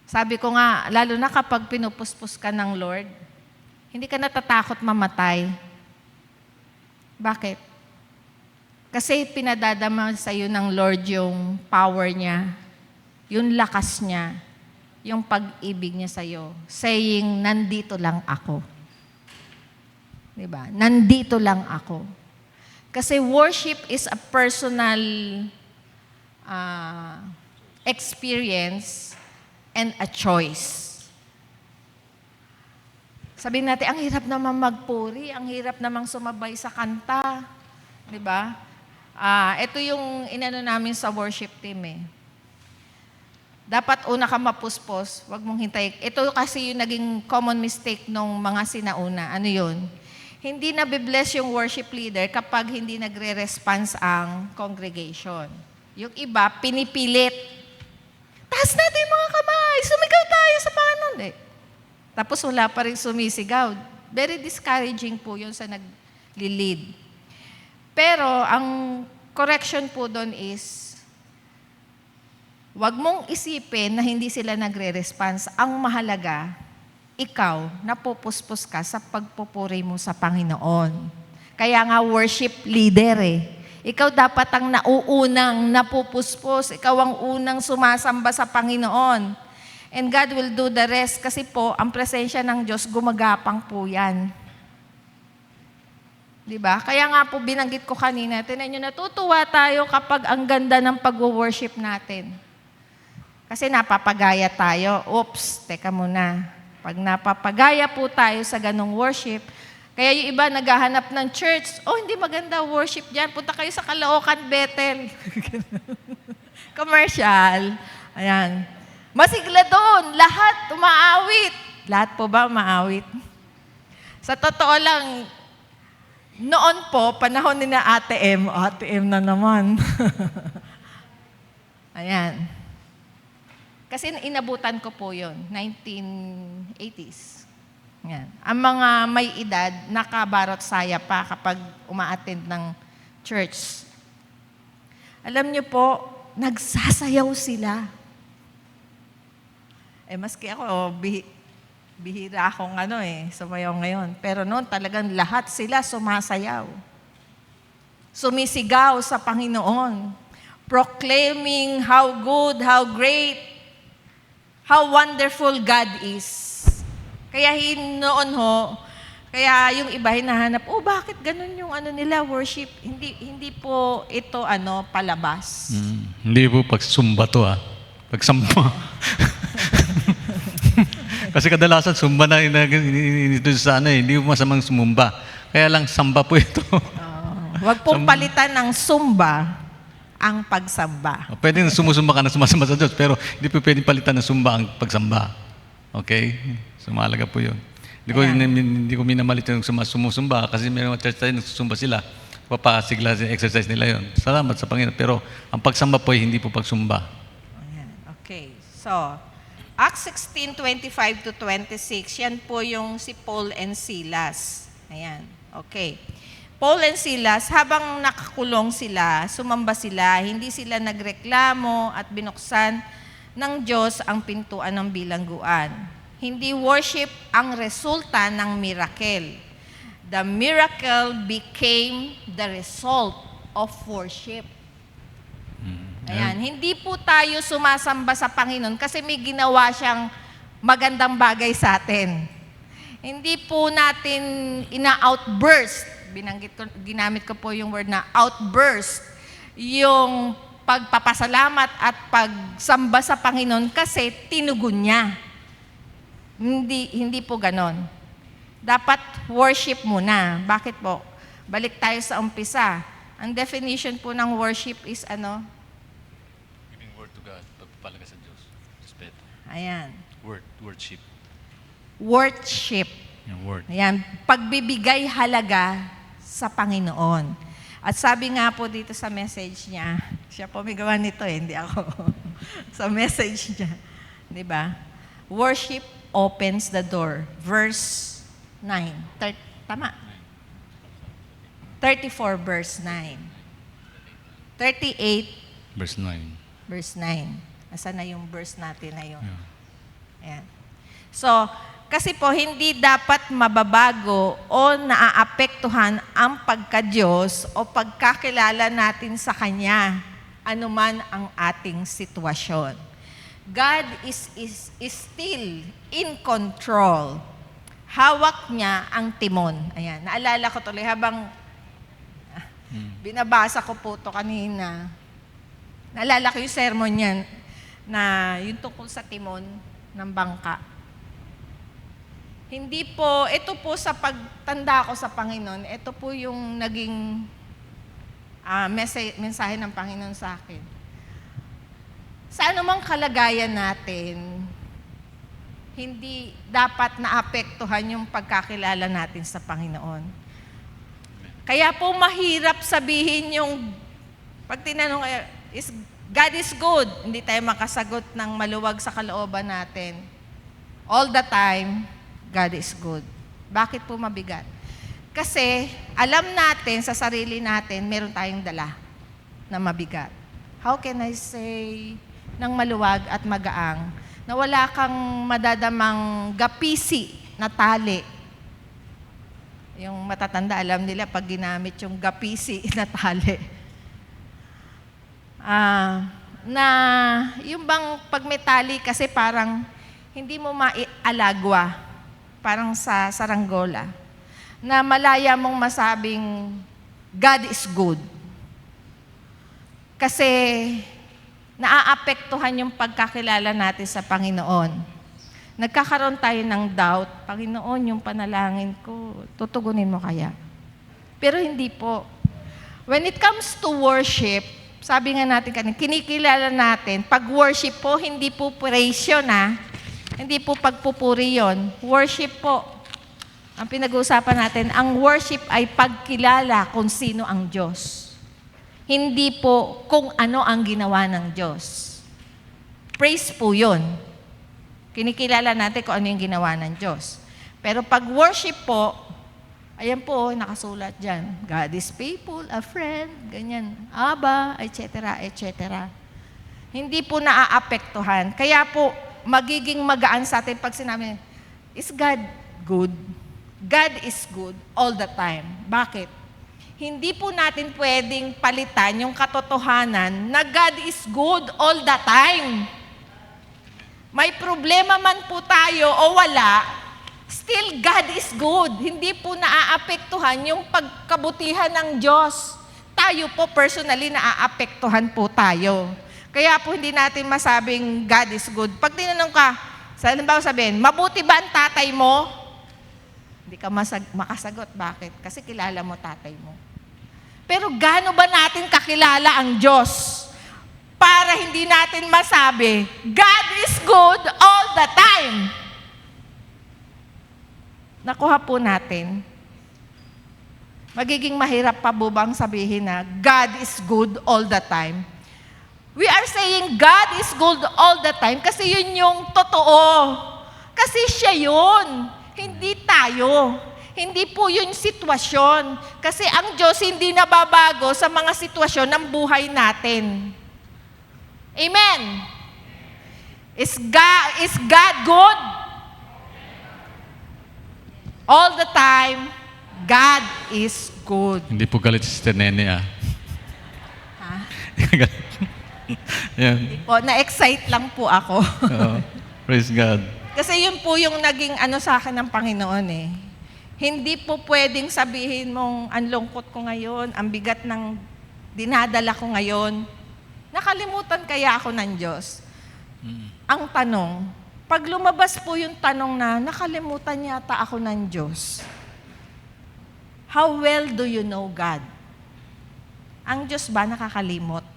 Sabi ko nga, lalo na kapag pinupuspos ka ng Lord, hindi ka natatakot mamatay. Bakit? Kasi pinadadama sa iyo ng Lord yung power niya, yung lakas niya, yung pag-ibig niya sa iyo, saying, nandito lang ako. Diba? Nandito lang ako. Kasi worship is a personal experience and a choice. Sabihin natin, ang hirap naman magpuri, ang hirap namang sumabay sa kanta. Di ba? Ito yung inano namin sa worship team Dapat una ka mapuspos, wag mong hintay. Ito kasi yung naging common mistake nung mga sinauna. Ano yun? Hindi na be-bless yung worship leader kapag hindi nagre-response ang congregation. Yung iba, pinipilit. Taas natin yung mga kamay, sumigaw tayo sa Panginoon. Tapos wala pa rin sumisigaw. Very discouraging po yun sa nag-lead. Pero ang correction po doon is, wag mong isipin na hindi sila nagre-response. Ang mahalaga, ikaw, napupuspos ka sa pagpupuri mo sa Panginoon. Kaya nga worship leader Ikaw dapat ang nauunang napupuspos. Ikaw ang unang sumasamba sa Panginoon. And God will do the rest kasi po, ang presensya ng Diyos, gumagapang po yan. Diba? Kaya nga po binanggit ko kanina, tinan nyo, natutuwa tayo kapag ang ganda ng pag-worship natin. Kasi napapagaya tayo. Oops, teka muna. Pag napapagaya po tayo sa ganong worship, kaya yung iba naghahanap ng church, hindi maganda worship dyan. Punta kayo sa Caloocan, Bethel. Commercial. Ayan. Masigla doon. Lahat umaawit. Lahat po ba umaawit? Sa totoo lang, noon po, panahon ni na ATM na naman. Ayan. Kasi inabutan ko po yun, 1980s. Yan. Ang mga may edad, nakabarot saya pa kapag umaattend ng church. Alam niyo po, nagsasayaw sila. Maski ako, bihira akong sumayaw ngayon. Pero noon talagang lahat sila sumasayaw. Sumisigaw sa Panginoon. Proclaiming how good, how great, how wonderful God is. Kaya noon kaya yung iba hinahanap, bakit ganun yung nila, worship? Hindi po ito palabas. Hindi po pagsumba to Pagsamba. Kasi kadalasan sumba na ito sa hindi po masamang sumumba. Kaya lang samba po ito. Huwag pong palitan ng sumba ang pagsamba. Pwede sumusumba ka na sumasamba sa Diyos, pero hindi po pwedeng palitan ng sumba ang pagsamba. Okay? Sumalaga po yun. Hindi ko minamalit yung sumusumba kasi may mga church tayo nagsusumba sila. Papasigla sa exercise nila yun. Salamat sa Panginoon. Pero ang pagsamba po hindi po pagsumba. Ayan. Okay. So, Acts 16:25-26, yan po yung si Paul and Silas. Ayan. Okay. Paul and Silas, habang nakakulong sila, sumamba sila, hindi sila nagreklamo at binuksan ng Diyos ang pintuan ng bilangguan. Hindi worship ang resulta ng miracle. The miracle became the result of worship. Ayan, hindi po tayo sumasamba sa Panginoon kasi may ginawa siyang magandang bagay sa atin. Hindi po natin ina-outburst. Ginamit ko po yung word na outburst, yung pagpapasalamat at pagsamba sa Panginoon kasi tinugon niya. Hindi po ganon. Dapat worship muna. Bakit po? Balik tayo sa umpisa. Ang definition po ng worship is Giving word to God, pagpapalaga sa Diyos. Respeto. Ayan. Worship. Worship. Yung word. Ayan. Pagbibigay halaga sa Panginoon. At sabi nga po dito sa message niya, siya po may gawa nito hindi ako. Sa message niya, di ba? Worship opens the door. Verse 9. Tama. 34 verse 9. 38 Verse 9. verse 9. Asan na yung verse natin na yun? Yeah. Ayan. So, kasi po, hindi dapat mababago o naaapektuhan ang pagka-Diyos o pagkakilala natin sa Kanya, anuman ang ating sitwasyon. God is still in control. Hawak niya ang timon. Ayan, naalala ko tuloy habang binabasa ko po ito kanina. Naalala ko yung sermon niyan na yung tungkol sa timon ng bangka. Hindi po, ito po sa pagtanda ko sa Panginoon, ito po yung naging mensahe ng Panginoon sa akin. Sa anumang kalagayan natin, hindi dapat naapektuhan yung pagkakilala natin sa Panginoon. Kaya po mahirap sabihin yung, pag tinanong, God is good, hindi tayo makasagot ng maluwag sa kalooban natin. All the time, God is good. Bakit po mabigat? Kasi alam natin sa sarili natin, meron tayong dala na mabigat. How can I say ng maluwag at magaang na wala kang madadamang gapisi na tali? Yung matatanda, alam nila pag ginamit yung gapisi na tali. Na yung bang pag may tali kasi parang hindi mo maialagwa. Parang sa saranggola, na malaya mong masabing God is good. Kasi naaapektuhan yung pagkakilala natin sa Panginoon. Nagkakaroon tayo ng doubt, Panginoon, yung panalangin ko, tutugunin mo kaya? Pero hindi po. When it comes to worship, sabi nga natin kanina, kinikilala natin, pag worship po, hindi po praise yun, Hindi po pagpupuri yun. Worship po. Ang pinag-uusapan natin, ang worship ay pagkilala kung sino ang Diyos. Hindi po kung ano ang ginawa ng Diyos. Praise po yun. Kinikilala natin kung ano yung ginawa ng Diyos. Pero pag worship po, ayan po, nakasulat dyan. God is faithful, a friend, ganyan. Aba, etc., etc. Hindi po naaapektuhan. Kaya po, magiging magaan sa atin pag sinabi, is God good? God is good all the time. Bakit? Hindi po natin pwedeng palitan yung katotohanan na God is good all the time. May problema man po tayo o wala, still God is good. Hindi po naaapektuhan yung pagkabutihan ng Diyos. Tayo po personally naaapektuhan po tayo. Kaya po hindi natin masabing God is good. Pag tinanong ka, halimbawa sabihin, mabuti ba ang tatay mo? Hindi ka makasagot. Bakit? Kasi kilala mo tatay mo. Pero gaano ba natin kakilala ang Diyos para hindi natin masabi, God is good all the time? Nakuha po natin. Magiging mahirap pa bubang sabihin na God is good all the time. We are saying God is good all the time kasi yun yung totoo. Kasi siya yun. Hindi tayo. Hindi po yun sitwasyon. Kasi ang Diyos hindi nababago sa mga sitwasyon ng buhay natin. Amen. Is God good? All the time, God is good. Hindi po galit si Sister Nene, Ha? Yan. O, na-excite lang po ako. Oo. Praise God. Kasi yun po yung naging sa akin ng Panginoon eh. Hindi po pwedeng sabihin mong ang lungkot ko ngayon, ang bigat ng dinadala ko ngayon. Nakalimutan kaya ako ng Diyos? Ang tanong, pag lumabas po yung tanong na nakalimutan yata ako ng Diyos, how well do you know God? Ang Diyos ba nakakalimot?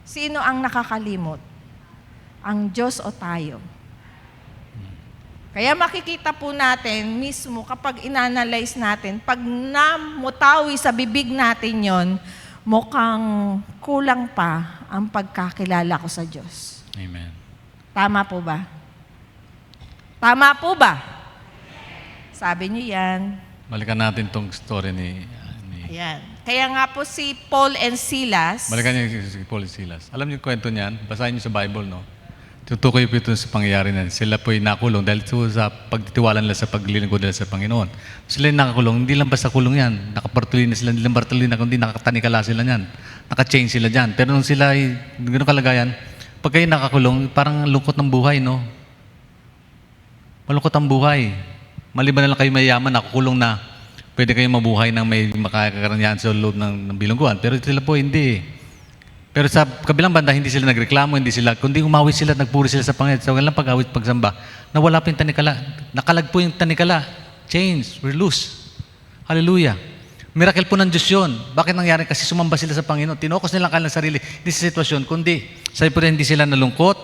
Sino ang nakakalimot? Ang Diyos o tayo? Kaya makikita po natin mismo kapag inanalyze natin, pag namutawi sa bibig natin yon, mukhang kulang pa ang pagkakilala ko sa Diyos. Amen. Tama po ba? Tama po ba? Sabi niyo yan. Balikan natin tong story ni Ayan. Kaya nga po si Paul and Silas. Balikan niyo si Paul and Silas. Alam niyo yung kwento niyan? Basahin niyo sa Bible, no? Tutukoy po ito sa pangyayari na sila po'y nakulong dahil sa pagtitiwala nila sa paglilingkod nila sa Panginoon. Sila yung nakakulong, hindi lang basta kulong yan. Nakapartuloy na sila, hindi lang partuloy na kundi nakatanikala sila niyan. Naka-change sila dyan. Pero nung sila ay gano'ng kalagayan, pag kayo nakakulong, parang lungkot ng buhay, no? Malungkot ang buhay. Maliban na lang kayo mayaman, nakakulong na. Pwede kayong mabuhay ng may makakaranyahan sa loob ng bilangguan. Pero sila po hindi. Pero sa kabilang banda, hindi sila nagreklamo, kundi umawit sila, nagpuri sila sa Panginoon. Sa walang pag-awit, pagsamba, nawala po yung tanikala. Nakalag po yung tanikala. Change, we're loose. Hallelujah. Miracle po ng Diyos yun. Bakit nangyari? Kasi sumamba sila sa Panginoon. Tinokos nilang kanilang sarili. Hindi sa sitwasyon, kundi sabi po rin, hindi sila nalungkot.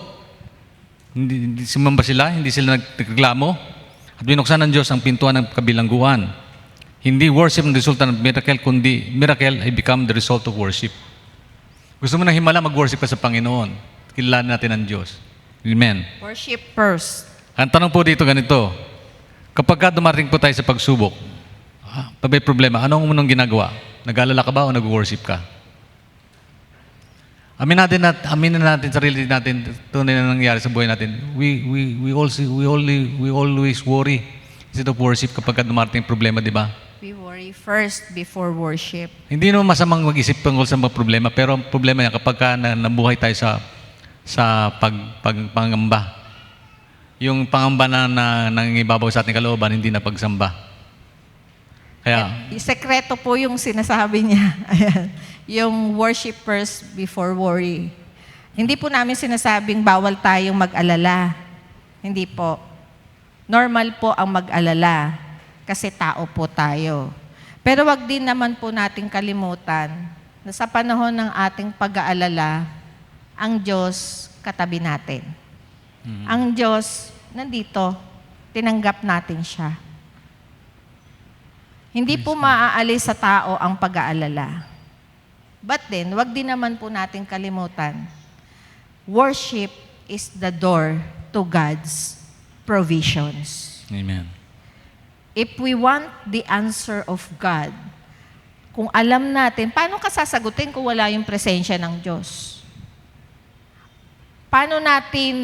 Hindi sumamba sila, hindi sila nagreklamo. At binuksan ng Diyos ang pintuan ng kabilangguan. Hindi worship ang resulta ng miracle, kundi miracle ay become the result of worship. Gusto mo nang himala, mag-worship ka sa Panginoon. Kilalanin natin ang Diyos. Amen. Worship first. Ang tanong po dito ganito, kapag dumating po tayo sa pagsubok, pag may problema, anong unang ginagawa? Nag-alala ka ba o nag-worship ka? Aminin natin sarili natin, tunay na nangyari sa buhay natin. We always worry instead of worship kapag dumating problema, di ba? We worry first before worship. Hindi naman masamang mag-isip tungkol sa mga problema, pero ang problema niya kapag nabuhay tayo sa pangamba. Yung pangamba na nangibabaw sa ating kalooban, hindi na pagsamba. Kaya, Sekreto po yung sinasabi niya. Ayan. Yung worshipers before worry. Hindi po namin sinasabing bawal tayong mag-alala. Hindi po. Normal po ang mag-alala kasi tao po tayo. Pero wag din naman po nating kalimutan na sa panahon ng ating pag-aalala, ang Diyos katabi natin. Ang Diyos nandito, tinanggap natin siya. Hindi po maaalis sa tao ang pag-aalala. But then, wag din naman po natin kalimutan, worship is the door to God's provisions. Amen. If we want the answer of God, kung alam natin, paano ka sasagutin kung wala yung presensya ng Diyos? Paano natin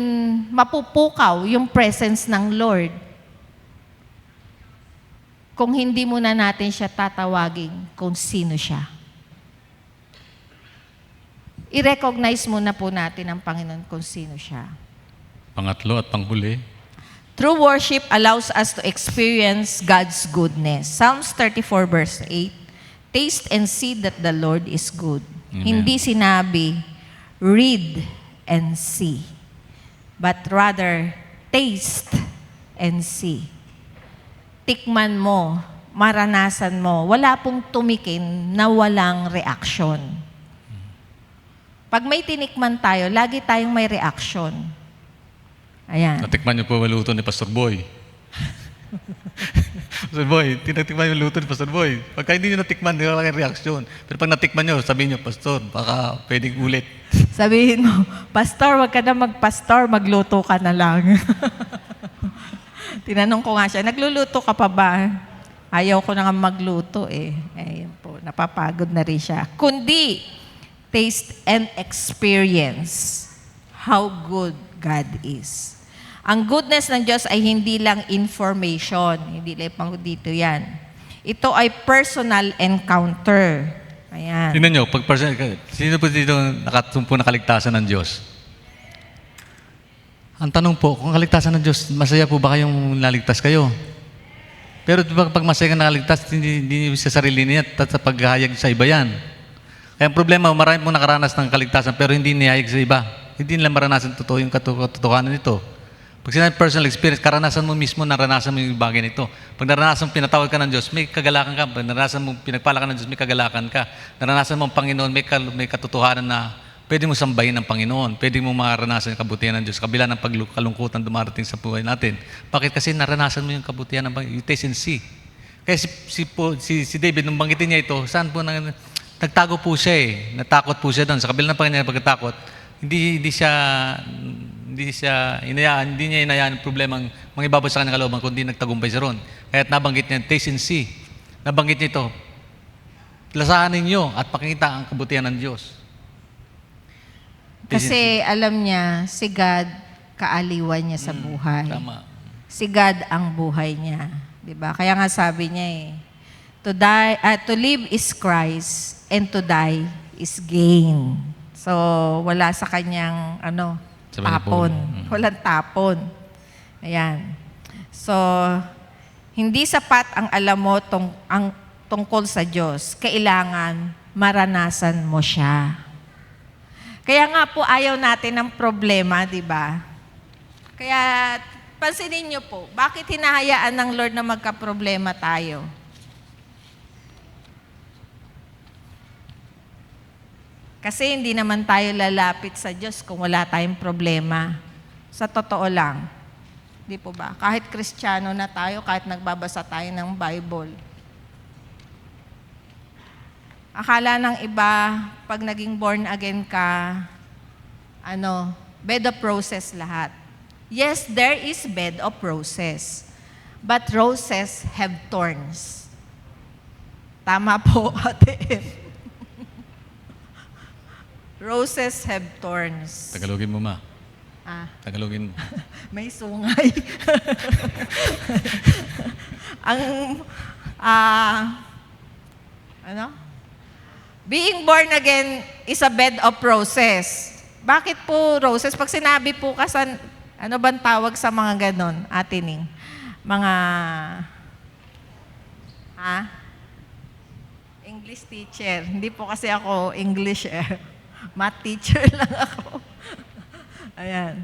mapupukaw yung presence ng Lord kung hindi muna natin siya tatawagin kung sino siya? I-recognize muna po natin ang Panginoon kung sino siya. Pangatlo at panghuli, True worship allows us to experience God's goodness. Psalms 34 verse 8, taste and see that the Lord is good. Amen. Hindi sinabi, read and see. But rather, taste and see. Tikman mo, maranasan mo. Wala pong tumikin na walang reaksyon. Pag may tinikman tayo, lagi tayong may reaksyon. Ayan. natikman niyo po ang luto ni Pastor Boy. Pastor Boy, tinatikman yung luto ni Pastor Boy. Pagka hindi niyo natikman, hindi wala kayong reaksyon. Pero pag natikman niyo, sabihin niyo, Pastor, baka pwedeng ulit. Sabihin mo, Pastor, wag ka na magpastor, magluto ka na lang. Tinanong ko nga siya, nagluluto ka pa ba? Ayaw ko na nga magluto eh. Ayun po, napapagod na rin siya. Kundi, taste and experience how good God is. Ang goodness ng Diyos ay hindi lang information. Hindi lang pang dito yan. Ito ay personal encounter. Ayan. Tingnan niyo, pag sino po dito nakatumpo na kaligtasan ng Diyos? Ang tanong po, kung kaligtasan ng Diyos, masaya po ba kayong naligtas kayo? Pero diba, pag masaya ka nakaligtas, hindi sa sarili niya at sa paghahayag sa iba yan. Kaya ang problema, marami pong nakaranas ng kaligtasan pero hindi nihayag sa iba. Hindi nila maranasan totoo yung katotohanan nito. Pag sinabi personal experience, karanasan mo mismo, naranasan mo yung bagay nito. Pag naranasan mo, pinatawag ka ng Diyos, may kagalakan ka. Pag naranasan mo, pinagpala ka ng Diyos, may kagalakan ka. Naranasan mo ang Panginoon, may katotohanan na pwede mo sambahin ang Panginoon. Pwede mo maranasan yung kabutihan ng Diyos. Kabila ng kalungkutan dumarating sa buhay natin. Bakit? Kasi naranasan mo yung kabutihan ng Panginoon. You taste and see. Kaya si David, nung banggitin niya ito, saan po nagtago po siya eh. Natakot po siya doon. Sa kabila ng Panginoon, pagkatakot, hindi niya inayaan ang problemang mangibabot sa kanyang kalooban kundi nagtagumpay siya ron. Kaya't nabanggit niya, taste and see. Nabanggit niya ito, lasahan ninyo at pakita ang kabutihan ng Diyos. Kasi alam niya, si God, kaaliwan niya sa buhay. Tama. Si God ang buhay niya. Diba? Kaya nga sabi niya to live is Christ and to die is gain. So, wala sa kanyang, Sabi niya po, tapon. Walang tapon. Ayan. So, hindi sapat ang alam mo ang tungkol sa Diyos. Kailangan maranasan mo siya. Kaya nga po, ayaw natin ng problema, di ba? Kaya, pansinin niyo po, bakit hinahayaan ng Lord na magka-problema tayo? Kasi hindi naman tayo lalapit sa Diyos kung wala tayong problema. Sa totoo lang. Di po ba? Kahit Kristiyano na tayo, kahit nagbabasa tayo ng Bible. Akala ng iba, pag naging born again ka, bed of roses lahat. Yes, there is bed of roses. But roses have thorns. Tama po, ate. Roses have thorns. Tagalogin mo, ma. Tagalogin mo. May sungay. Being born again is a bed of roses. Bakit po roses? Pag sinabi po kasi, ano bang tawag sa mga ganon, atining? Mga, English teacher. Hindi po kasi ako English eh. Math teacher lang ako. Ayan.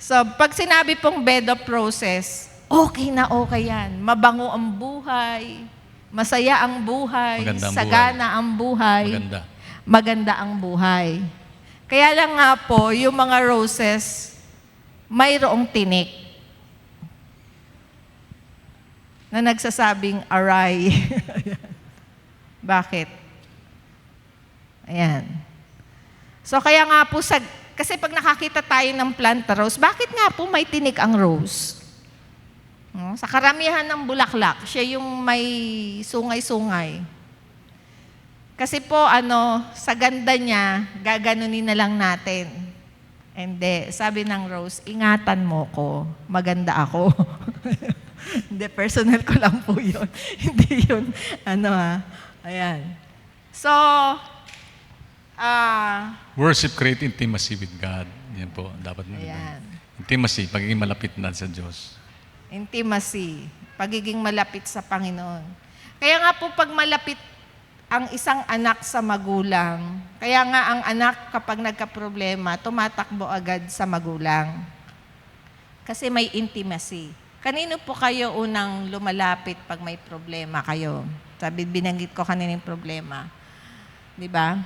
So, pag sinabi pong Beda process, okay na okay yan. Mabango ang buhay, masaya ang buhay, Maganda ang sagana ang buhay, Maganda. maganda ang buhay. Kaya lang nga po, yung mga roses, mayroong tinik na nagsasabing aray. Bakit? Ayan. So kaya nga po, kasi pag nakakita tayo ng planta rose, bakit nga po may tinik ang rose? No? Sa karamihan ng bulaklak, siya yung may sungay-sungay. Kasi po, sa ganda niya, gaganunin na lang natin. Hindi. Sabi ng rose, ingatan mo ko, maganda ako. Hindi, personal ko lang po yun. Hindi yun, ayan. So, Worship create intimacy with God. Yan po, dapat mo. ayan. Intimacy, pagiging malapit na sa Diyos. Intimacy, pagiging malapit sa Panginoon. Kaya nga po pag malapit ang isang anak sa magulang, kaya nga ang anak kapag nagka-problema, tumatakbo agad sa magulang. Kasi may intimacy. Kanino po kayo unang lumalapit pag may problema kayo? Sabi, binanggit ko kaninang problema. Di ba?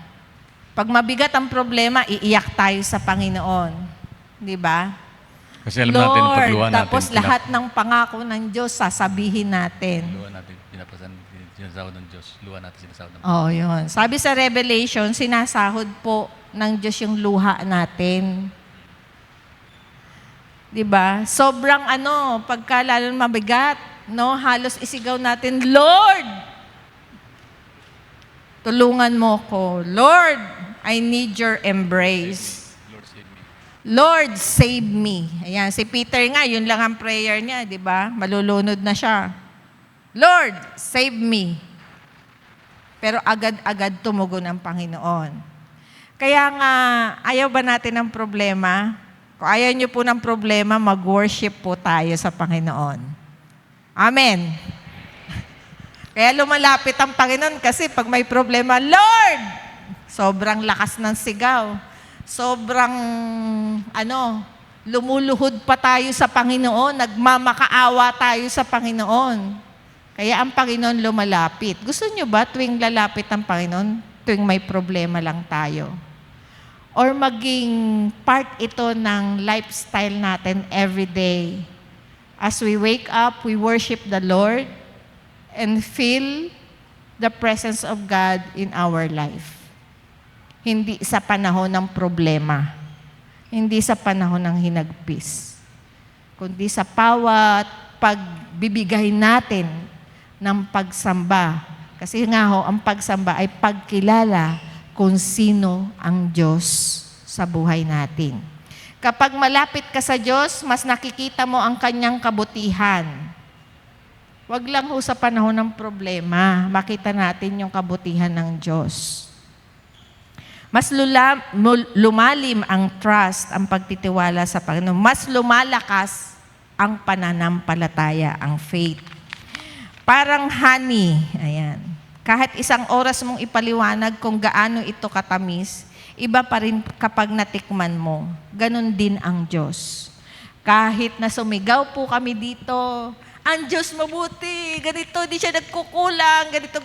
Pag mabigat ang problema, iiyak tayo sa Panginoon. Di ba? Kasi alam natin, pag luha Lord, natin, tapos lahat ng pangako ng Diyos, sasabihin natin. luha natin, pinapasan, sinasahod ng Diyos. Luha natin, sinasahod ng Oo, yun. Sabi sa Revelation, sinasahod po ng Diyos yung luha natin. Diba? Sobrang pagka lalo mabigat, no, halos isigaw natin, Lord! Tulungan mo ko. Lord, I need your embrace. Lord, save me. Lord, save me. Ayan, si Peter nga, yun lang ang prayer niya, di ba? Malulunod na siya. Lord, save me. Pero agad-agad tumugon ang Panginoon. Kaya nga, ayaw ba natin ng problema? Kung ayaw niyo po ng problema, mag-worship po tayo sa Panginoon. Amen. Kaya lumalapit ang Panginoon kasi pag may problema, Lord! Sobrang lakas ng sigaw. Sobrang, lumuluhod pa tayo sa Panginoon. Nagmamakaawa tayo sa Panginoon. Kaya ang Panginoon lumalapit. Gusto niyo ba tuwing lalapit ang Panginoon, tuwing may problema lang tayo? Or maging part ito ng lifestyle natin every day. As we wake up, we worship the Lord and feel the presence of God in our life. Hindi sa panahon ng problema. Hindi sa panahon ng hinagpis. Kundi sa pagbibigay natin ng pagsamba. Kasi nga ang pagsamba ay pagkilala kung sino ang Diyos sa buhay natin. Kapag malapit ka sa Diyos, mas nakikita mo ang kanyang kabutihan. Huwag lang ho sa panahon ng problema, makita natin yung kabutihan ng Diyos. Mas lumalim ang trust, ang pagtitiwala sa Panginoon. Mas lumalakas ang pananampalataya, ang faith. Parang honey, ayan. Kahit isang oras mong ipaliwanag kung gaano ito katamis, iba pa rin kapag natikman mo. Ganon din ang Diyos. Kahit na sumigaw po kami dito, ang Diyos mabuti, ganito, di siya nagkukulang, ganito.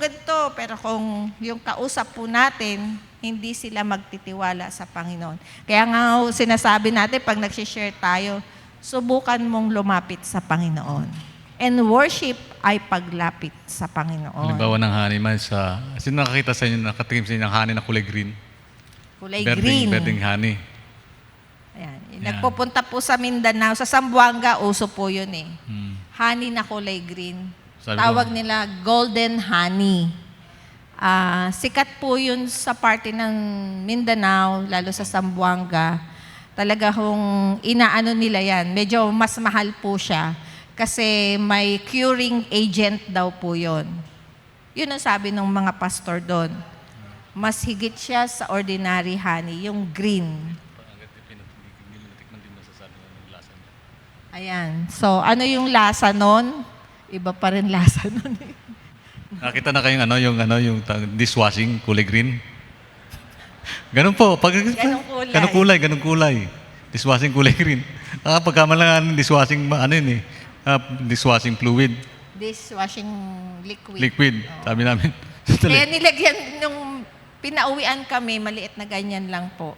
Pero kung yung kausap po natin, hindi sila magtitiwala sa Panginoon. Kaya nga sinasabi natin, pag nagsishare tayo, subukan mong lumapit sa Panginoon. And worship ay paglapit sa Panginoon. Halimbawa ng honey man sino nakakita sa inyo, nakatikim sa inyo ng honey na kulay green? Kulay green. Berding honey. Ayan. Yan. Nagpupunta po sa Mindanao, sa Zamboanga, uso po yun eh. Hmm. Honey na kulay green. Sabi Tawag ko, nila golden honey. Sikat po yun sa parte ng Mindanao, lalo sa Zamboanga. Talaga hong inaano nila yan. Medyo mas mahal po siya. Kasi may curing agent daw po yun. Yun ang sabi ng mga pastor doon. Mas higit siya sa ordinary honey, yung green. Ayan. So, ano yung lasa nun? Iba pa rin lasa nun. Nakita na kayong dishwashing, kulay green? Ganun po. Ganong kulay. Ganun kulay. Dishwashing kulay green. Pagkamalangan dishwashing, dishwashing fluid. Dishwashing liquid. Liquid. Sabi namin. Kaya nilagyan, nung pinauwian kami, maliit na ganyan lang po.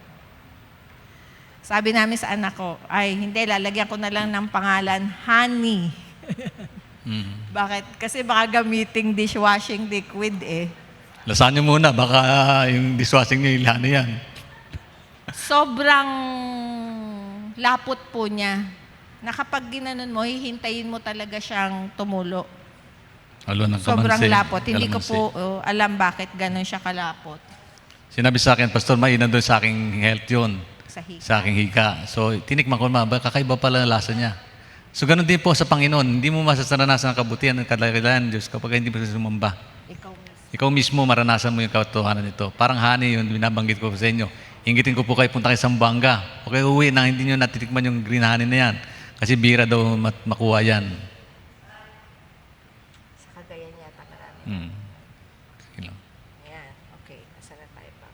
Sabi namin sa anak ko, ay hindi, lalagyan ko na lang ng pangalan, Honey. Bakit? Kasi baka gamiting dishwashing liquid eh. Lasahan nyo muna, baka yung dishwashing nyo ilhan yan. Sobrang lapot po niya. Na kapag ginanon mo, hihintayin mo talaga siyang tumulo. Alo ng Sobrang kamansi, lapot. Hindi ko kalamansi. po alam bakit ganun siya kalapot. Sinabi sa akin, Pastor, mainam doon sa aking health yun. Sa hika. Sa aking hika. So, tinikman ko, kakaiba pala ang lasa niya. So, ganun din po sa Panginoon. Hindi mo masasaranasan ang kabutihan ng kadakilaan ng Diyos kapag hindi mo sumamba. Ikaw mismo. Ikaw mismo, maranasan mo yung katotohanan nito. Parang honey, yung binabanggit ko sa inyo. Ingitin ko po kayo, punta kayo sa Zamboanga. O kayo uwi na hindi nyo natitikman yung green honey na yan. Kasi bira daw makuha yan. Sa Cagayan yata marami. Okay lang. Ayan. Okay. Asa na tayo, Papa?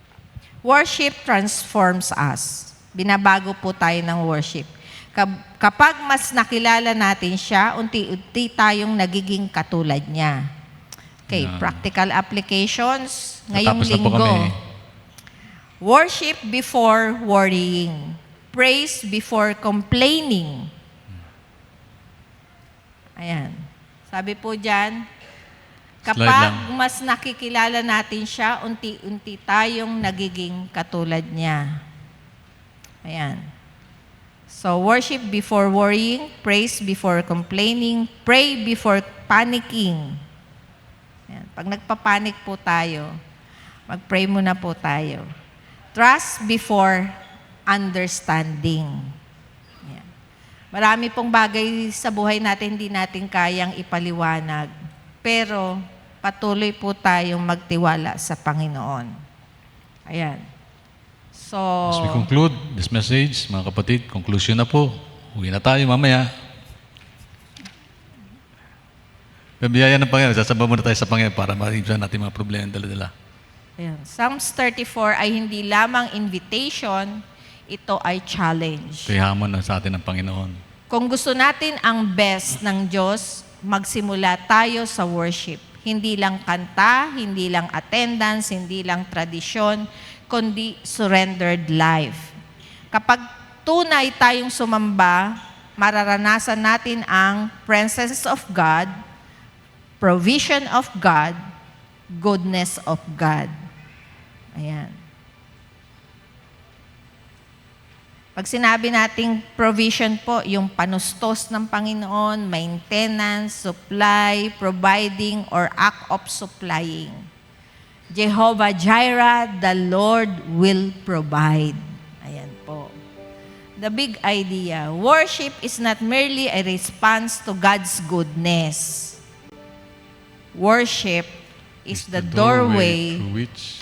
Worship transforms us. Binabago po tayo ng worship. Kapag mas nakilala natin siya, unti-unti tayong nagiging katulad niya. Okay, practical applications. Ngayong Natapos na po linggo. kami. Worship before worrying. Praise before complaining. Ayan. Sabi po dyan, kapag mas nakikilala natin siya, unti-unti tayong nagiging katulad niya. Ayan. So, worship before worrying, praise before complaining, pray before panicking. Ayan. Pag nagpapanik po tayo, mag-pray muna po tayo. Trust before understanding. Ayan. Marami pong bagay sa buhay natin hindi natin kayang ipaliwanag. Pero patuloy po tayong magtiwala sa Panginoon. Ayan. So, As we conclude this message, mga kapatid, conclusion na po. Uwi na tayo mamaya. Bibiyaya ng Panginoon, sasamba muna tayo sa Panginoon para ma-resolve natin mga problema ng dala-dala. ayan. Psalms 34 ay hindi lamang invitation, ito ay challenge. Ito'y hamon na sa atin ng Panginoon. Kung gusto natin ang best ng Diyos, magsimula tayo sa worship. Hindi lang kanta, hindi lang attendance, hindi lang tradisyon, kundi surrendered life. Kapag tunay tayong sumamba, mararanasan natin ang presence of God, provision of God, goodness of God. Ayan. Pag sinabi nating provision po, yung panustos ng Panginoon, maintenance, supply, providing, or act of supplying. Jehovah Jireh, the Lord will provide. Ayan po. The big idea, worship is not merely a response to God's goodness. Worship is the doorway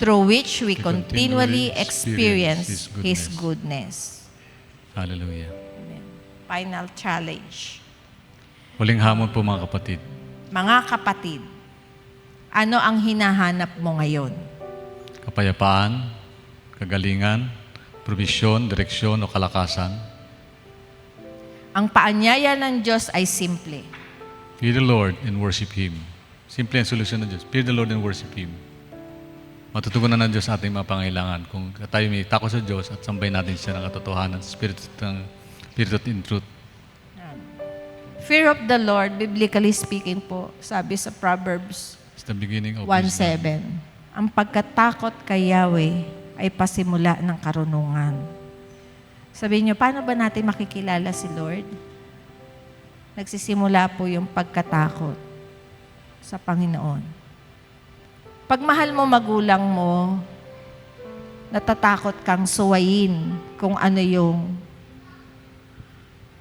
through which we continually experience His goodness. Hallelujah. Amen. Final challenge. Huling hamon po mga kapatid. Mga kapatid, ano ang hinahanap mo ngayon? Kapayapaan, kagalingan, provisyon, direksyon o kalakasan. Ang paanyaya ng Diyos ay simple. Fear the Lord and worship Him. Simple ang solusyon ng Diyos. Fear the Lord and worship Him. Matutugunan ng Diyos ating mga pangailangan kung tayo may takot sa Diyos at sambay natin siya ng katotohanan, spirit in truth. Fear of the Lord, biblically speaking po, sabi sa Proverbs It's the beginning of wisdom. 1:7. Ang pagkatakot kay Yahweh ay pasimula ng karunungan. Sabihin niyo, paano ba natin makikilala si Lord? Nagsisimula po yung pagkatakot sa Panginoon. Pag mahal mo magulang mo, natatakot kang suwayin kung ano yung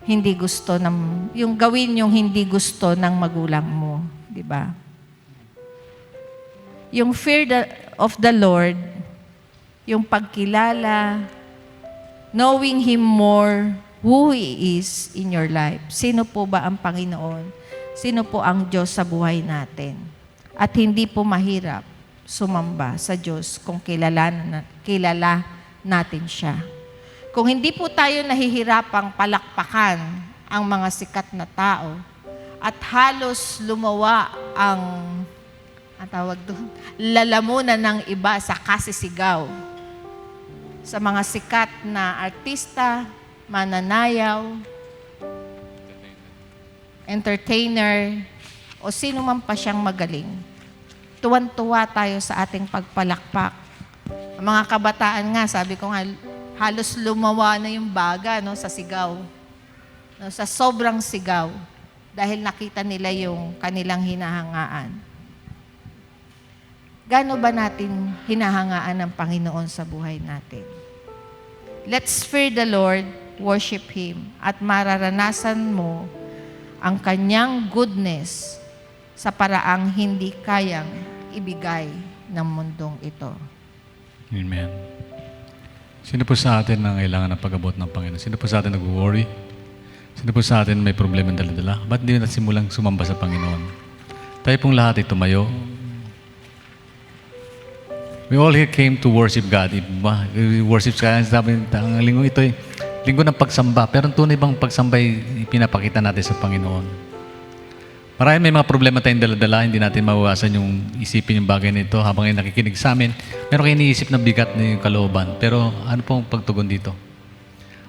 hindi gusto ng, yung gawin yung hindi gusto ng magulang mo, di ba? Yung fear of the Lord, yung pagkilala, knowing Him more, who He is in your life. Sino po ba ang Panginoon? Sino po ang Diyos sa buhay natin? At hindi po mahirap sumamba sa Diyos kung kilala natin siya. Kung hindi po tayo nahihirapang palakpakan ang mga sikat na tao at halos lumawa ang tawag doon, lalamunan ng iba sa kasisigaw sa mga sikat na artista, mananayaw, entertainer, o sino man pa siyang magaling. Tuwan-tuwa tayo sa ating pagpalakpak. Ang mga kabataan nga, sabi ko nga, halos lumawa na yung baga no, sa sigaw. No, sa sobrang sigaw. Dahil nakita nila yung kanilang hinahangaan. Gaano ba natin hinahangaan ng Panginoon sa buhay natin? Let's fear the Lord, worship Him, at mararanasan mo ang kanyang goodness sa paraang hindi kayang ibigay ng mundong ito. Amen. Sino po sa atin ang kailangan ng pag-abot ng Panginoon? Sino po sa atin nag-worry? Sino po sa atin may problema ng dala-dala? Ba't di na simulang sumamba sa Panginoon? Tayo pong lahat ay tumayo. We all here came to worship God. We worship God. Sabi, ang linggo ito ay linggo ng pagsamba. Pero ang tunay bang pagsamba ay pinapakita natin sa Panginoon? Marami may mga problema tayong dala-dala, hindi natin mawawasan yung isipin yung bagay nito habang ay nakikinig sa amin. Meron kayo iniisip na bigat na yung kalooban. Pero ano pong pagtugon dito?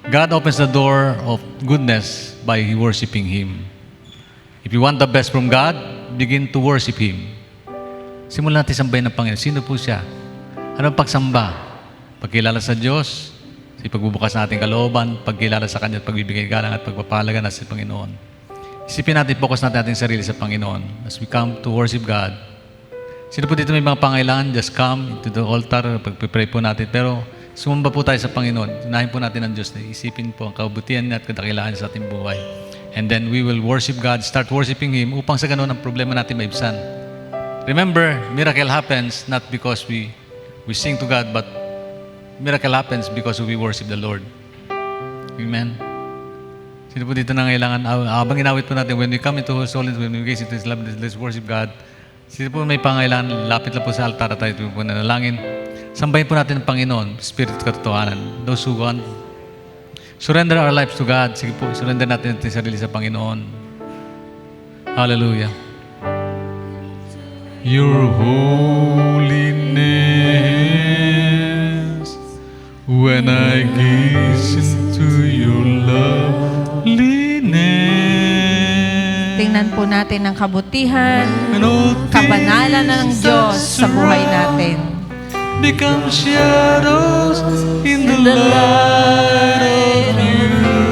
God opens the door of goodness by worshiping Him. If you want the best from God, begin to worship Him. Simulan natin sambahin ng Panginoon. Sino po siya? Ano ang pagsamba? Pagkilala sa Diyos, sa pagbubukas ng ating kalooban, pagkilala sa Kanya at pagbibigay galang at pagpapahalaga na sa Panginoon. Isipin natin, focus natin ating sarili sa Panginoon as we come to worship God. Sino po dito may mga pangailangan? Just come to the altar, pag-pray po natin. Pero sumamba po tayo sa Panginoon. Unahin po natin ang Diyos na isipin po ang kabutihan niya at kadakilaan sa ating buhay. And then we will worship God, start worshiping Him upang sa ganun ang problema natin maibsan. Remember, miracle happens not because we sing to God, but miracle happens because we worship the Lord. Amen. Sino po dito na kailangan, habang inawit po natin, when we come into His holiness, when we gaze into His love, let's worship God. Sino po may pangailangan, lapit lang po sa altar at tayo po nanalangin. Sambahin po natin ang Panginoon, Spirit at katotohanan. Those who want, surrender our lives to God. Sige po, surrender natin ang sarili sa Panginoon. Hallelujah. Your holiness, when I gaze into your loveliness. Tingnan po natin ang kabutihan, kabanalan ng Diyos sa buhay natin. Become shadows in the light of you.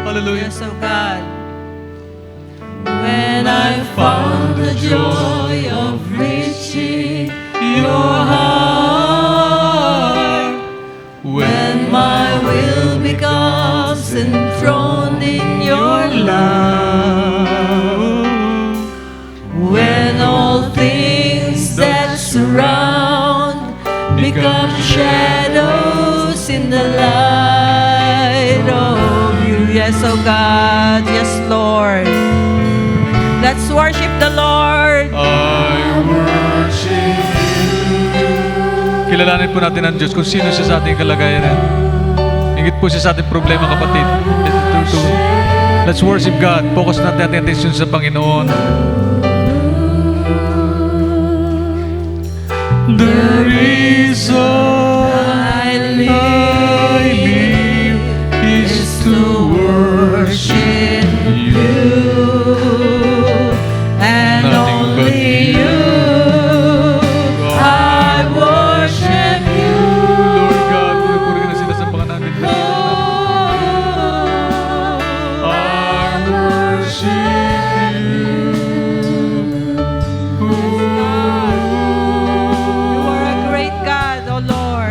Hallelujah. So God, when I found the joy of reaching your heart, when my will becomes enthroned in your love, when all things that surround become shadows in the light of you. Yes, oh God, yes, Lord. Let's worship the Lord. I worship you. Kilalanin po natin ang Diyos kung sino siya sa ating kalagayan. Higit po siya sa ating problema, kapatid. Let's worship God. Focus natin ating attention sa Panginoon. The reason I live is to worship you. And only you, I worship you. Lord God, pinupuri ka na sinasambahan natin. I worship you. You are a great God, O Lord.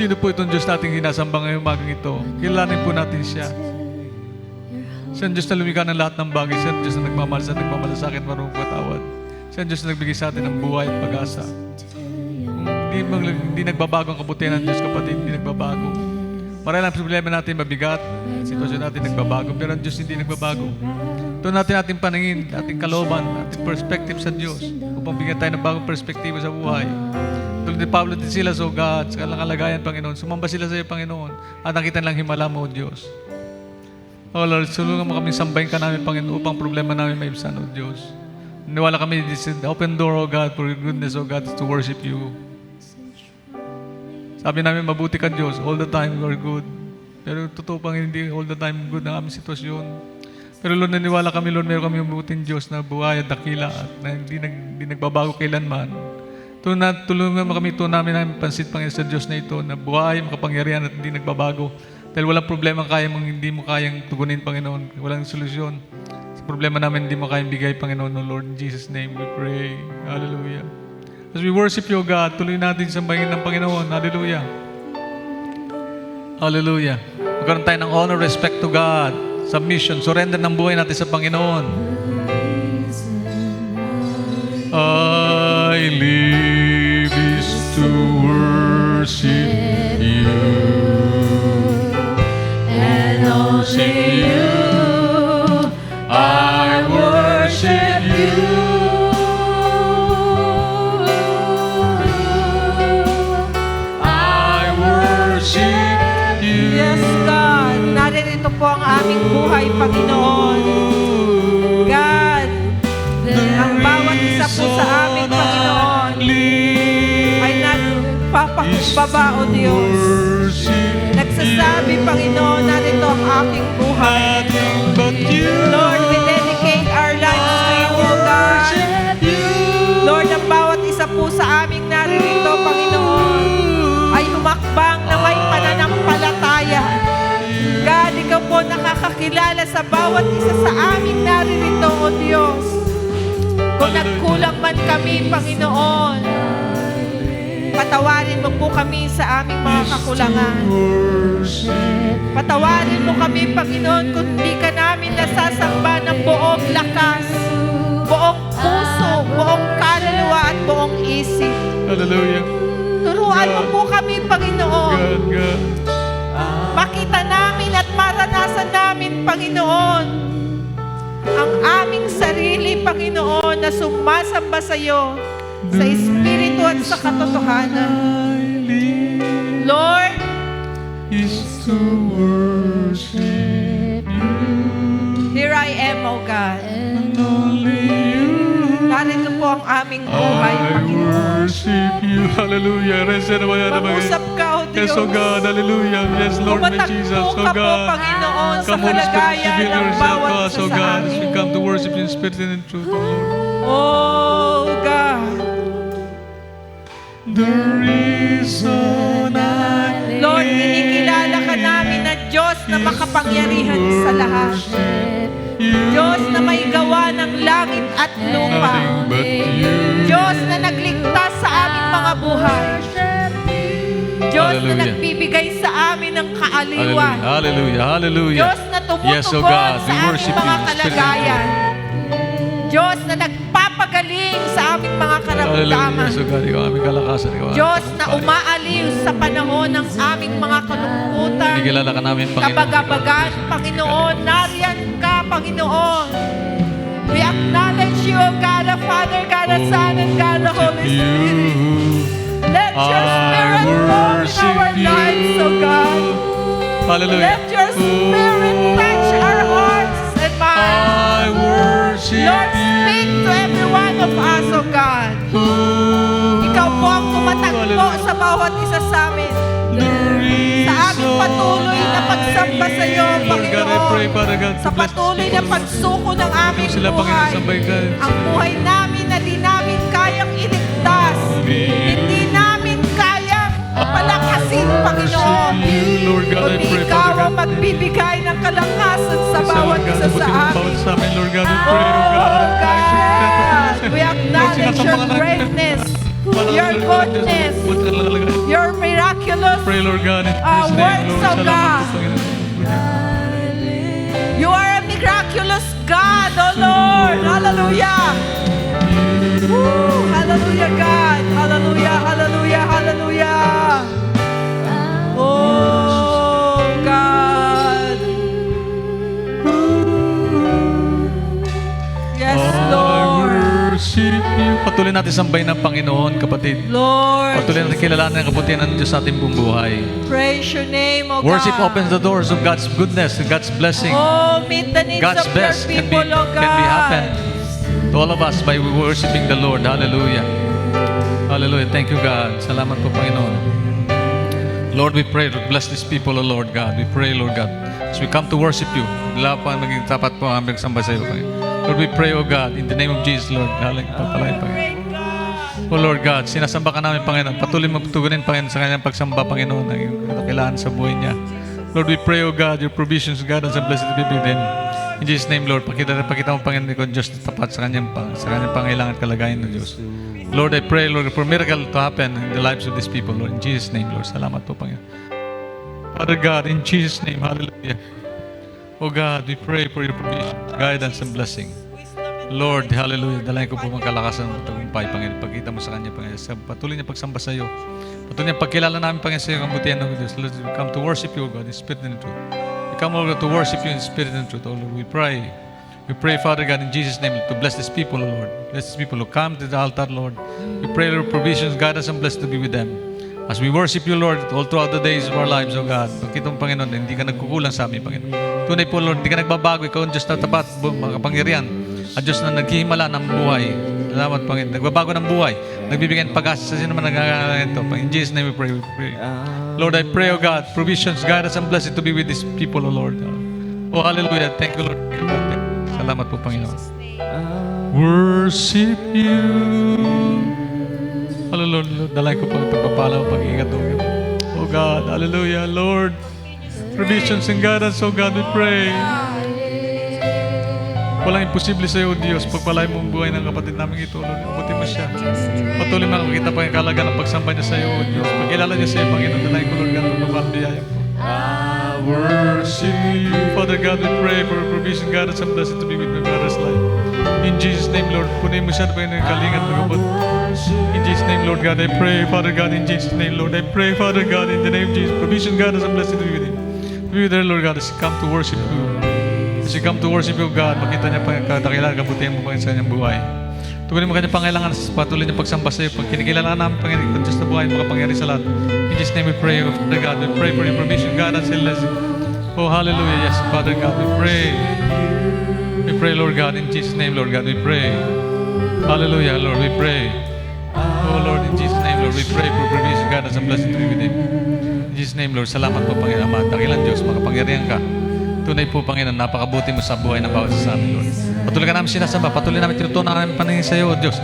Sino po itong Diyos nating sinasamba ngayong umagang ito? Kilalanin po natin siya. Siya ang Diyos na lumikha ng lahat ng bagay. Siya ang Diyos na nagmamahal sa nagmamalasakit, marunong patawad. Siya ang Diyos na nagbigay sa atin ng buhay at pag-asa. Hindi nagbabago ang kabutihan ng Diyos, kapatid. Hindi nagbabago. Marahil ang problema natin mabigat, sitwasyon natin nagbabago, pero ang Diyos hindi nagbabago. Ito natin ating paningin, ating kalooban, ating perspective sa Diyos upang bigyan tayo ng bagong perspektibo sa buhay. Tulad ni Pablo din sila, so God, sa kalagayan, Panginoon. Sumamba sila sa iyo, Panginoon, at nakita lang himala mo, O Diyos. O Lord, sulungan mo kami, sambahin ka namin, Panginoon, upang problema namin maibsan, O Diyos. Niwala kami, this is the open door, O God, for your goodness, O God, to worship you. Sabi namin, mabuti ka, Diyos. All the time, you are good. Pero totoo pang hindi all the time good ang aming sitwasyon. Pero Lord, naniwala kami, Lord, meron kami mabuting Diyos na buhay at dakila at na hindi nagbabago kailanman. Tulungan mo kami, ito namin pansit, Panginoon, sa Diyos na ito, na buhay, makapangyarihan at hindi nagbabago. Dahil walang problema hindi mo kayang tugunin, Panginoon. Walang solusyon. Sa problema namin, hindi mo kayang bigay, Panginoon, O Lord. In Jesus' name we pray. Hallelujah. As we worship you, God, tuloy natin sambahin ng Panginoon. Hallelujah. Hallelujah. Magkaroon tayo ng honor, respect to God. Submission, surrender ng buhay natin sa Panginoon. I live is to worship you and worship you. I worship you. I worship you. Yes, God. Narito po ang aming buhay, Panginoon. God, ang bawat isa po sa amin, Panginoon, ay nagpapakumbaba, O Diyos. Nagsasabi, Panginoon, narito ang aking buhay. Lord, we dedicate our lives to you, O God. Lord, ang bawat isa po sa aming naririto, Panginoon, ay humakbang na may pananampalataya. God, ikaw po nakakakilala sa bawat isa sa aming naririto, O Diyos. Kung nagkulang man kami, Panginoon, patawarin mo po kami sa aming mga kakulangan. Patawarin mo kami, Panginoon, kung di ka namin nasasamba ng buong lakas, buong puso, buong kaluluwa at buong isip. Hallelujah. Turuan mo po kami, Panginoon. God. Makita namin at maranasan namin, Panginoon, ang aming sarili, Panginoon, na sumasamba sa iyo sa Espiritu at sa katotohanan. Lord, is to worship you. here I am, O God. And only you. Narito po ang aming buhay, I Panginoon. worship you. Hallelujah. Mag-usap ka, O Diyos. Yes, O God. Hallelujah. Yes, Lord, my Jesus. Kumatakbo O ka po, God. Panginoon, sa Come, Holy Spirit, kalagayan reveal ng yourself to bawat us, isa O sa God, as we amin. come to worship you in spirit and in truth, O Lord. Oh, God. The reason I Lord, kinikilala ka namin na Diyos na makapangyarihan sa lahat. Diyos na may gawa ng langit at lupa. nothing but you. Diyos na nagligtas sa aming mga buhay. Diyos na Hallelujah. nagbibigay sa amin ng Hallelujah. kaaliwan. Hallelujah. Hallelujah. Diyos na Yes, O tumutugon God. sa We aming worship mga you in spirit and kalagayan. Diyos na nagpapagaling sa aming mga Hallelujah. karamdaman. Yes, O God. Ikaw ang aming kalakasan. Ikaw ang Diyos aming na tagumpay. umaaliw sa panahon ng aming mga kalungkutan. Kinikilala ka namin, Panginoon. Kabagabagan, Panginoon. Nariyan ka, Panginoon. We acknowledge you, O God the Father, God the Son, and God the Holy Spirit. Let your Spirit move in our lives, O God. Hallelujah. Let your Spirit touch our hearts and minds. I worship Lord, speak to every one of us, O God. Ikaw po ang tumatakbo sa bawat isa sa amin. Sa aming patuloy na pagsamba sa iyo, Lord God, I pray, Father God, Panginoon. Sa patuloy na pagsuko ng aming sila, Panginoon, buhay. sabay ka. Ang buhay namin na di namin kayang iligtas. Hindi namin kayang palakasin, Panginoon. Lord God, I Kundi pray, ikaw Father ang God. magbibigay ng kalakasan sa bawat God, isa sa mabuti mo amin. bawat sa amin, Lord God, we pray, Oh, O God. God, we acknowledge your Sinasambahan natin. greatness, Walang your Lord God, goodness, buti ka lang talaga. your miraculous miraculous Pray, Lord God, in Jesus' name, words Lord. of Salamat God. po, Panginoon. You are a miraculous God, oh Lord. Hallelujah. Woo! Hallelujah, God. Hallelujah, hallelujah, hallelujah. Oh, God. Yes, Lord. I worship you. Patuloy natin sambahin ng Panginoon, kapatid. Lord, Patuloy natin kilalanin ang kabutihan ng Diyos sa ating buong buhay. praise your name, oh Worship God. opens the doors of God's goodness and God's blessing. Oh, meet the needs God's of your best can be, people, oh God. can be happen to all of us by worshiping the Lord. Hallelujah. Hallelujah. Thank you, God. Salamat po, Panginoon. Lord, we pray, Lord, bless these people, oh Lord God. We pray, Lord God, as we come to worship you, wala pa maging tapat po ang aming samba sa iyo, Panginoon. Lord, we pray, oh God, in the name of Jesus, Lord. Hallelujah. Papalay, Panginoon. Oh Lord God, sinasamba ka namin, Panginoon. Patuloy mo tugunin, Panginoon, sa kanyang pagsamba, Panginoon, ang iyong kailangan sa buhay niya. Lord, we pray, oh God, your provisions, guidance, and blessings be with him. In Jesus' name, Lord, pakita mo, Panginoon, ikaw, Diyos, na tapat sa kanyang pangailangan at kalagayan ng Diyos. Lord, I pray, Lord, for a miracle to happen in the lives of these people, Lord. In Jesus' name, Lord. Salamat po, Panginoon. Father God, in Jesus' name, hallelujah. Oh God, we pray for your provision, guidance, and blessing. Lord, hallelujah. Dalayan ko po mga kalakasan ng tagumpay, Panginoon. Pagkita mo sa kanya, Panginoon. Patuloy niya pagsamba sa iyo. Patuloy niya pagkilala namin, Panginoon, sa iyo ang kabutihan ng Diyos. Lord, we come to worship you, God, in spirit and in truth. We come, Lord, to worship you in spirit and truth. Oh Lord, we pray. We pray, Father God, in Jesus' name, to bless these people, oh Lord. Bless these people who come to the altar, Lord. We pray, Lord, provisions, guidance, and blessing to be with them. As we worship you, Lord, all throughout the days of our lives, oh God, pagkita mo, Panginoon, hindi ka nagkukulang sa amin, Panginoon. Tunay po, Lord, hindi ka nagbabago. Ikaw ang Diyos na tapat, makapangyarihan. At Diyos na naghihimala ng buhay. Salamat, Panginoon. Nagbabago ng buhay. Nagbibigay ng pag-asa sa sino man nagkakaroon ito. In Jesus' name we pray. Lord, I pray, oh God, provisions, guidance, and blessing to be with these people, oh Lord. Oh, hallelujah. Thank you, Lord. Salamat po, Panginoon. Worship you. Hallelujah, Lord. Dalay ko po ang pagpapala o pag-iingat, oh God. Oh God, hallelujah, Lord. Provisions and guidance, oh God, we pray. Walang imposible sa iyo, Diyos. Pagpalay mo ang buhay ng kapatid namin ito, Lord. Abuti mo siya. Patuloy makakita pa yung kalaga ng pagsamba niya sa iyo, Diyos. Pagkilala niya sa iyo, Panginoon, dalay ko, Lord God, magpapal biyaya po. I worship you. Father God, we pray for provision, guidance, and blessing to be with my brother's life. In Jesus' name, Lord, punin mo siya, Panginoon, yung kalingat ng kapatid. In Jesus' name, Lord God, I pray, Father God, in Jesus' name, Lord, I pray, Father God, in the name of Jesus, provision, guidance, and blessing to be with him. Be with her, Lord God, as he come to worship you. As he come to worship you, God, makita niya pa yung kadakilan, kabutihan mo, Panginoon, sa kanyang buhay. Tugunin mo kanyang pangailangan sa patuloy niya pagsamba sa iyo. Pag kinikilala namin, Panginoon, kung Diyos na buhay, makapangyari sa lahat. In Jesus' name, we pray, Father God, we pray for your provision, guidance, and blessing. Oh, hallelujah, yes, Father God, we pray. We pray, Lord God, in Jesus' name, Lord God, we pray. Hallelujah, Lord, we pray. Oh, Lord, in Jesus' name, Lord, we pray for provision, guidance, and blessing to be with him. In Jesus' name, Lord, salamat po, Panginoon Ama. Dakilan Diyos, makapangyarihan ka. Tunay po, Panginoon, napakabuti mo sa buhay ng bawat isa sa amin, Lord. Patuloy ka namin sinasamba, patuloy namin tinutunan namin paningin sa iyo, O Diyos.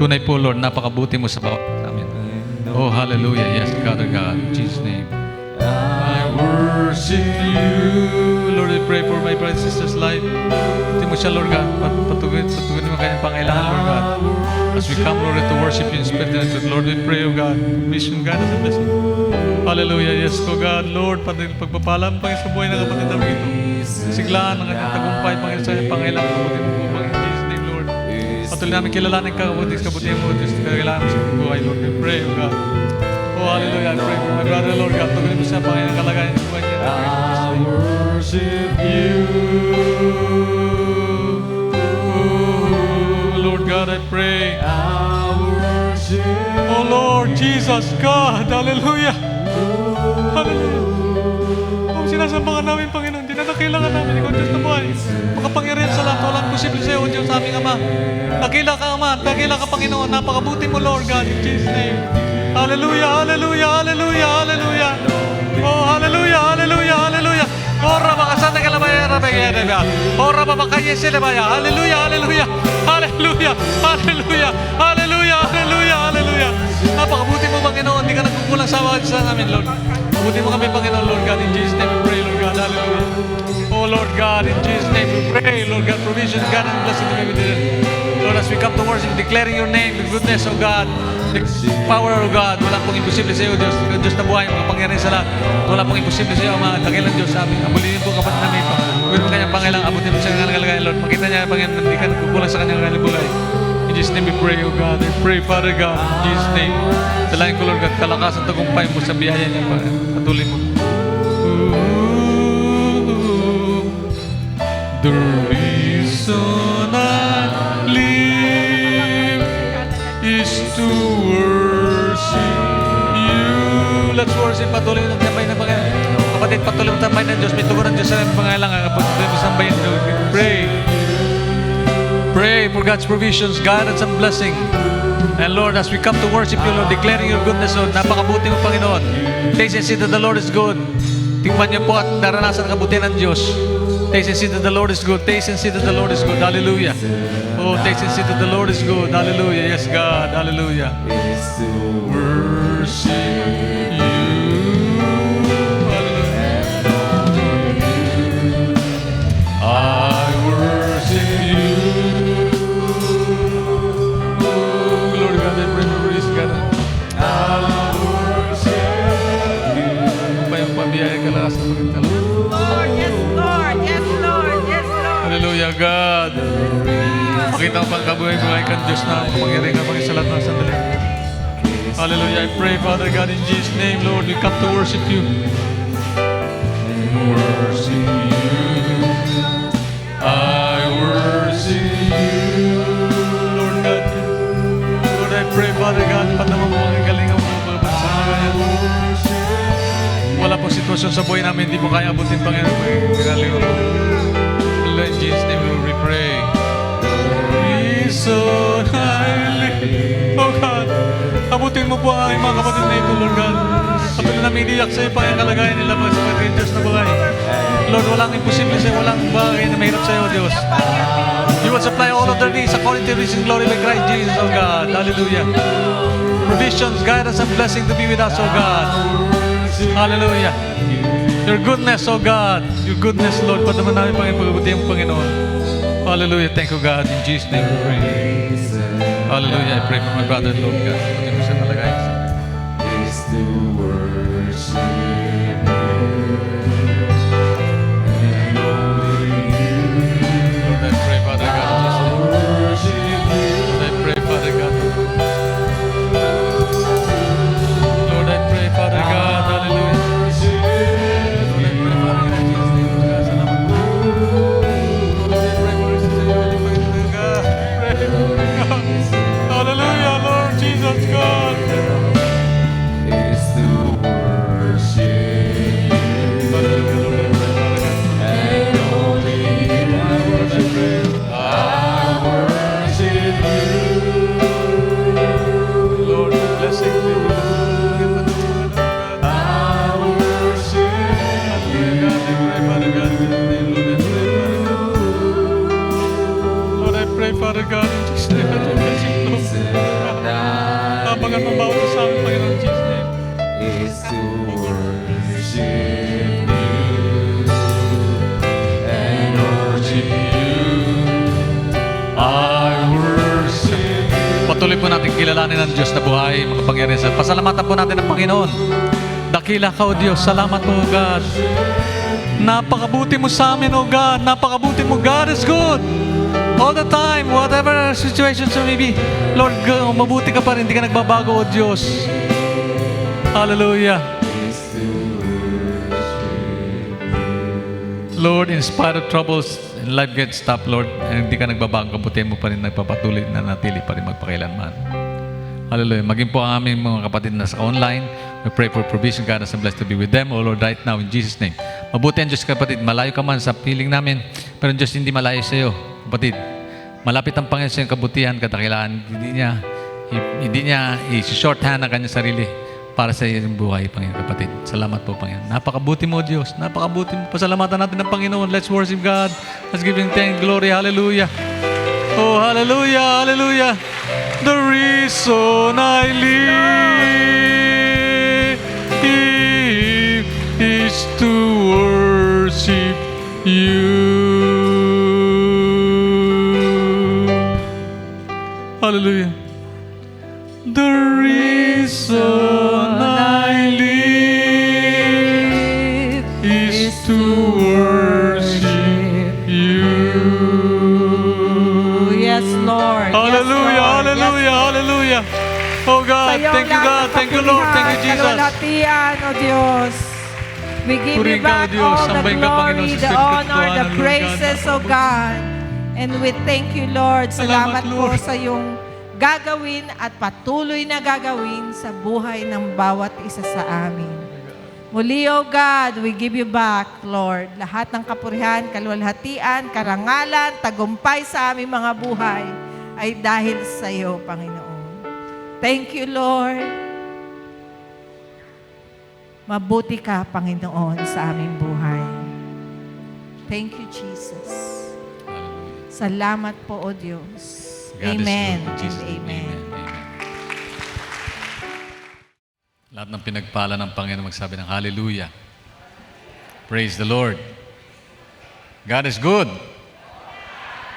Tunay po, Lord, napakabuti mo sa bawat sa amin. Oh, hallelujah, yes, Father God, in Jesus' name. I worship you. Lord, I pray for my brothers and sisters' life. Pati mo siya, Lord God. Patugunin mo kanyang pangailangan, Lord God. As we come, Lord, to worship you in spirit and truth, Lord, we pray, O God, mission, guidance, and blessing. Hallelujah, yes, O God, Lord, pagpapalam, Panginoon, sa buhay ng kapatid namin ito. Siglaan ang ating tagumpay, Panginoon, sa kanyang pangailangan, kapatid mo, Panginoon, in Jesus' name, Lord. Patuloy namin kilalanin ka, kabutihan mo, Diyos, kailangan mo sa buhay, Lord, we pray, O God. Oh, hallelujah, I pray for my brother, Lord God, tugunin mo siya, Panginoon, kalagayan ng buhay niya. I worship you. Lord God, I pray. Oh Lord Jesus God, hallelujah. Hallelujah. Oh, sinasamba ka namin, Panginoon. Di na kailangan namin. Ikaw, Diyos na buhay. Makapangyarihan sa lahat. Walang posible sa iyo, Diyos, aming Ama. Nakila ka, Ama. Nakila ka, Panginoon. Napakabuti mo, Lord God, in Jesus' name. Hallelujah, hallelujah, hallelujah, hallelujah. Oh, hallelujah, hallelujah, hallelujah. Ora makasana ka labaya, rabaya, rabaya. Ora makakaya sila baya. Hallelujah, hallelujah, hallelujah, hallelujah, hallelujah, hallelujah, hallelujah. Napakabuti mo, Panginoon. Hindi ka nagkukulang sa bawat isa namin, Lord. Pabuti mo kami, Panginoon, Lord God. In Jesus' name we pray, Lord God. Hallelujah. Oh, Lord God, in Jesus' name we pray, Lord God. Provision, God, and blessing to be with you. Lord, as as we come to worship, declaring your name, the goodness, O God, the power, O God. Wala pong imposible sa iyo, Diyos. Ikaw, Diyos na buhay, mga pangyarihan sa lahat. Wala pong imposible sa iyo, mga dakilang Diyos sa amin. Abulinin po kapatid namin ito. Gawin mo kanyang pangailang, abutin mo sa kanyang kalagayan, Lord. Makita niya, Panginoon, hindi ka nagkukulang sa kanyang kalibulay. In Jesus' name we pray, O God. I pray, Father God, in Jesus' name. Dalayan ko, Lord God, kalakasan, tagumpay mo sa biyaya niya, patuloy mo. The reason I live is to worship you. Let's worship. Patuloy ng tambay ng Panginoon. Kapatid, patuloy ng tambay ng Diyos. May tugon ng Diyos sa pangailangan. Patuloy mo sambayin. Pray. Pray for God's provisions, guidance, and blessing. And Lord, as we come to worship you, Lord, declaring your goodness, Lord, napakabuti mo, Panginoon. Taste and see that the Lord is good. Tingnan niyo po at naranasan ang kabutihan ng Diyos. Taste and see that the Lord is good. Taste and see that the Lord is good. Hallelujah. Oh, taste and see that the Lord is good. Hallelujah. Yes, God. Hallelujah. Worship you. Hallelujah. I worship you. Oh, glory God. I pray for this God. I worship you. Bayang pabiyaya ka lang sa pagkakala. Lord, yes, Lord. Yes, Lord. Yes, Lord. Hallelujah, God. Makita mo pang kabuhay-buhay kang Diyos na kapangyarihan ka pang sa lahat ng sandali. Hallelujah. I pray, Father God, in Jesus' name, Lord, we come to worship you. Worship you. I worship you. Lord God. Lord, I pray, Father God, pataman mo ang galingan mo mga bansa na ganyan. Wala pong sitwasyon sa buhay namin, hindi mo kaya abutin, Panginoon. Galingan mo. In Jesus' name we pray. Reason I live. Oh God, abutin mo po ang aking mga kapatid na ito, Lord God. Patuloy na miniyak sa iyo pa ang kalagayan nila mga sa Diyos na bagay. Lord, walang imposible sa iyo, walang bagay na mahirap sa iyo, Diyos. You will supply all of their needs according to His glory by Christ Jesus, oh God. Hallelujah. Provisions, guidance, and blessing to be with us, oh God. Hallelujah. Your goodness, oh God. Your goodness, Lord. Pataman namin, Panginoon, pagkabutihan mo, Panginoon. Hallelujah. Thank you, God. In Jesus' name we pray. Hallelujah. I pray for my brother, Lord God. Pati mo siya talagay. Is to worship Lord, I pray, Father God. In Jesus' name. Lord, I pray, Father God. Lord, I pray, Father God. Hallelujah. Hallelujah, Lord Jesus God. is to worship and only I worship you. Lord, blessing you. I Lord, I pray, Father God, in Jesus' name, that you bless him, Lord. Habangan mo bawat sa amin, Panginoon, in Jesus' name. is to worship you and worship I worship. Patuloy po natin kilalanin ang Diyos na buhay, makapangyarihan sa. Pasalamatan po natin ang Panginoon. Dakila ka, O Diyos. Salamat po, O God. Napakabuti mo sa amin, O God. Napakabuti mo. God is good. All the time, whatever situations may be. Lord, mabuti ka pa rin. Hindi ka nagbabago, O Diyos. Hallelujah. Lord, in spite of troubles, and life gets tough, Lord, and hindi ka nagbabago, kabutihan mo pa rin, nagpapatuloy na natili pa rin magpakailanman. Hallelujah. Maging po ang aming mga kapatid na sa online, we pray for provision, guidance, and blessed to be with them, O Lord, right now, in Jesus' name. Mabuti ang Diyos, kapatid. Malayo ka man sa piling namin, pero ang Diyos hindi malayo sa iyo, kapatid. Malapit ang Panginoon sa iyong kabutihan, katakilaan. Hindi niya i-shorthand ang kanyang sarili para sa iyong buhay, Panginoon, kapatid. Salamat po, Panginoon. Napakabuti mo, Diyos. Napakabuti mo. Pasalamatan natin ng Panginoon. Let's worship God. Let's give Him thanks, glory. Hallelujah. Oh, hallelujah, hallelujah. The reason I live is to worship you. Hallelujah. The reason I live is to worship you. Yes, Lord. Hallelujah, hallelujah, hallelujah. Oh God, thank you God, thank you Lord, thank you Jesus. Kalulhatian, O Diyos. We give you Purihin ka, O back Diyos. all the Sambahin ka, Panginoon, glory, sa the Espiritu honor, Tuhan, the Lord God. praises, O God. And we thank you, Lord. Salamat, Salamat po Lord. sa iyong gagawin at patuloy na gagawin sa buhay ng bawat isa sa amin. Muli, O God, we give you back, Lord, lahat ng kapurihan, kaluwalhatian, karangalan, tagumpay sa aming mga buhay ay dahil sa iyo, Panginoon. Thank you, Lord. Mabuti ka, Panginoon, sa aming buhay. Thank you, Jesus. Hallelujah. Salamat po, O Diyos. God is Amen good. and Jesus' name, amen. Amen. Lahat ng pinagpala ng Panginoon magsabi ng hallelujah. Praise the Lord. God is good.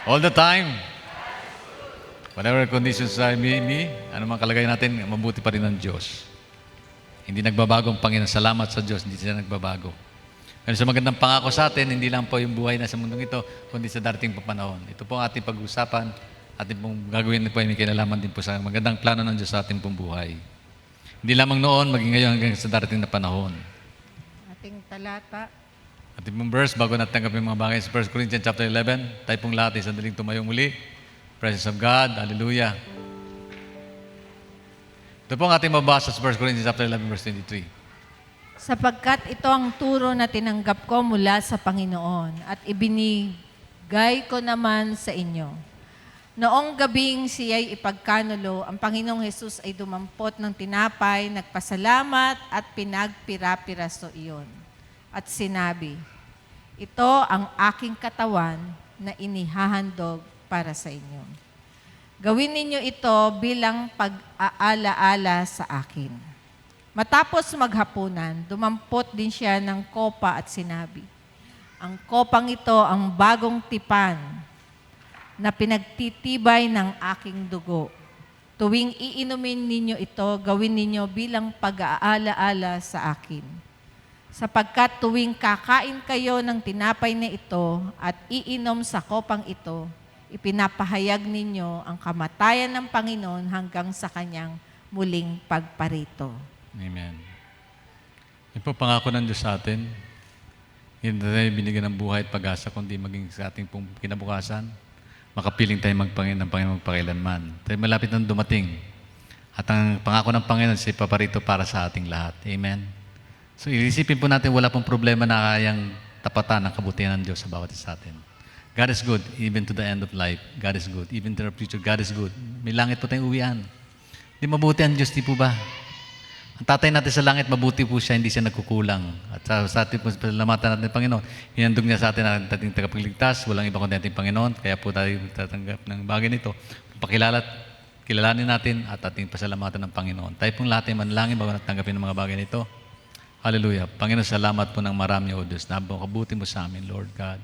All the time. Whatever conditions I may be, ano man kalagayan natin, mabuti pa rin ang Diyos. Hindi nagbabago ang Panginoon. Salamat sa Diyos, hindi siya nagbabago. Pero sa magandang pangako sa atin, hindi lang po yung buhay na sa mundong ito, kundi sa darating pa panahon. Ito po ang ating pag-usapan, ating pong gagawin po ay may kinalaman din po sa magandang plano ng Diyos sa ating pong buhay. Hindi lamang noon, maging ngayon hanggang sa darating na panahon. Ating talata. Ating pong verse, bago natin tanggapin yung mga bagay sa 1 Corinthians chapter 11, tayo pong lahat ay sandaling tumayong muli. Presence of God, hallelujah. Ito po ang ating mabasa sa 1 Corinthians chapter 11, verse 23. Sapagkat ito ang turo na tinanggap ko mula sa Panginoon at ibinigay ko naman sa inyo. Noong gabing siya'y ipagkanulo, ang Panginoong Hesus ay dumampot ng tinapay, nagpasalamat at pinagpira-piraso iyon. At sinabi, ito ang aking katawan na inihahandog para sa inyo. Gawin ninyo ito bilang pag-aalaala sa akin. Matapos maghapunan, dumampot din siya ng kopa at sinabi, ang kopang ito ang bagong tipan na pinagtitibay ng aking dugo. Tuwing iinumin ninyo ito, gawin ninyo bilang pag-aalaala sa akin. Sapagkat tuwing kakain kayo ng tinapay na ito at iinom sa kopang ito, ipinapahayag ninyo ang kamatayan ng Panginoon hanggang sa kanyang muling pagparito. Amen. Yan po pangako ng Diyos sa atin. Hindi tayo binigyan ng buhay at pag-asa, kundi maging sa ating pong kinabukasan. Makapiling tayo ng Panginoon magpakailanman. Tayo malapit nang dumating. At ang pangako ng Panginoon si paparito para sa ating lahat. Amen. So iisipin po natin wala pong problema na kayang tapatan ang kabutihan ng Diyos sa bawat isa sa atin. God is good even to the end of life. God is good. Even to our future, God is good. May langit po tayong uwian. Di mabuti ang Diyos, di po ba? Ang tatay natin sa langit, mabuti po siya, hindi siya nagkukulang. At sa ating po, pasalamatan natin ng Panginoon, hinandog niya sa atin ang ating tagapagligtas, walang iba kundi ating Panginoon, kaya po tayo tatanggap ng bagay nito. Kilalanin natin at ating pasalamatan ng Panginoon. Tayo pong lahat ay manalangin bago natin tanggapin ng mga bagay nito. Hallelujah. Panginoon, salamat po ng marami, O Diyos. Napakabuti mo sa amin, Lord God.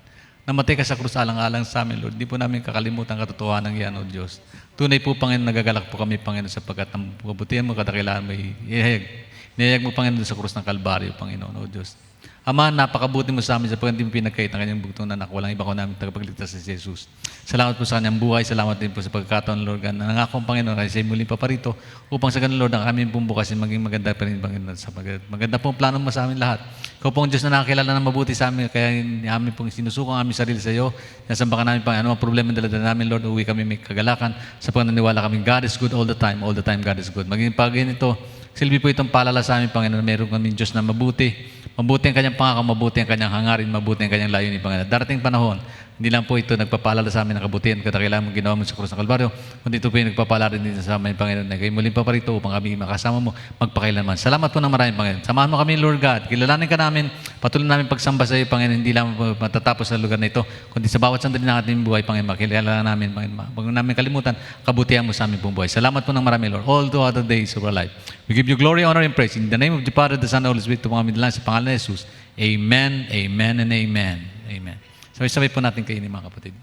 Namatay ka sa krus alang-alang sa amin, Lord. Di po namin kakalimutan katotohanan ng yan, O Diyos. Tunay po, Panginoon, nagagalak po kami, Panginoon, sapagkat ang kabutihan mo, kadakilaan mo, inihayag mo, Panginoon, sa krus ng Kalbaryo, Panginoon, O Diyos. Ama, napakabuti mo sa amin sapagkat hindi mo pinagkait ang kanyang bugtong na anak. Walang iba ko namin tagapagligtas si Jesus. Salamat po sa kanyang buhay. Salamat din po sa pagkakataon, Lord God. Nangako ang Panginoon ay sa muling paparito upang sa ganun, Lord, ang aming pong bukas ay maging maganda pa rin, Panginoon. Maganda pong plano mo sa amin lahat. Ikaw po ang Diyos na nakakilala ng mabuti sa amin, kaya amin pong sinusuko ang aming sarili sa iyo. Nasamba ka namin, Panginoon, anumang problema dala-dala namin, Lord, uwi kami may kagalakan sapagkat naniwala kami, God is good all the time God is good. Maging pag ito, silbi po itong paalala sa amin, Panginoon, meron kami Diyos na mabuti. Mabuti ang kanyang pangako, mabuti ang kanyang hangarin, mabuti ang kanyang layunin, Panginoon. Darating panahon, hindi lang po ito nagpapaalala sa amin ng kabutihan, kadakilaan mo ginawa mo sa krus ng Kalbaryo, kundi ito po yung nagpapaalala din sa amin, Panginoon, na kayo muling paparito upang kami makasama mo magpakailanman. Salamat po ng maraming, Panginoon. Samahan mo kami, Lord God. Kilalanin ka namin, patuloy namin pagsamba sa iyo, Panginoon, hindi lang matatapos sa lugar na ito, kundi sa bawat sandali ng ating buhay, Panginoon, makilala namin, Panginoon. Huwag namin kalimutan, kabutihan mo sa aming pong buhay. Salamat po ng marami, Lord, all the other days of our life. We give you glory, honor, and praise. In the name of the Father, the Son, and the Holy Spirit, tumang kami lang sa pangalan ni Jesus. Amen, amen, and amen. Amen. Sabay-sabay po natin kainin, mga kapatid.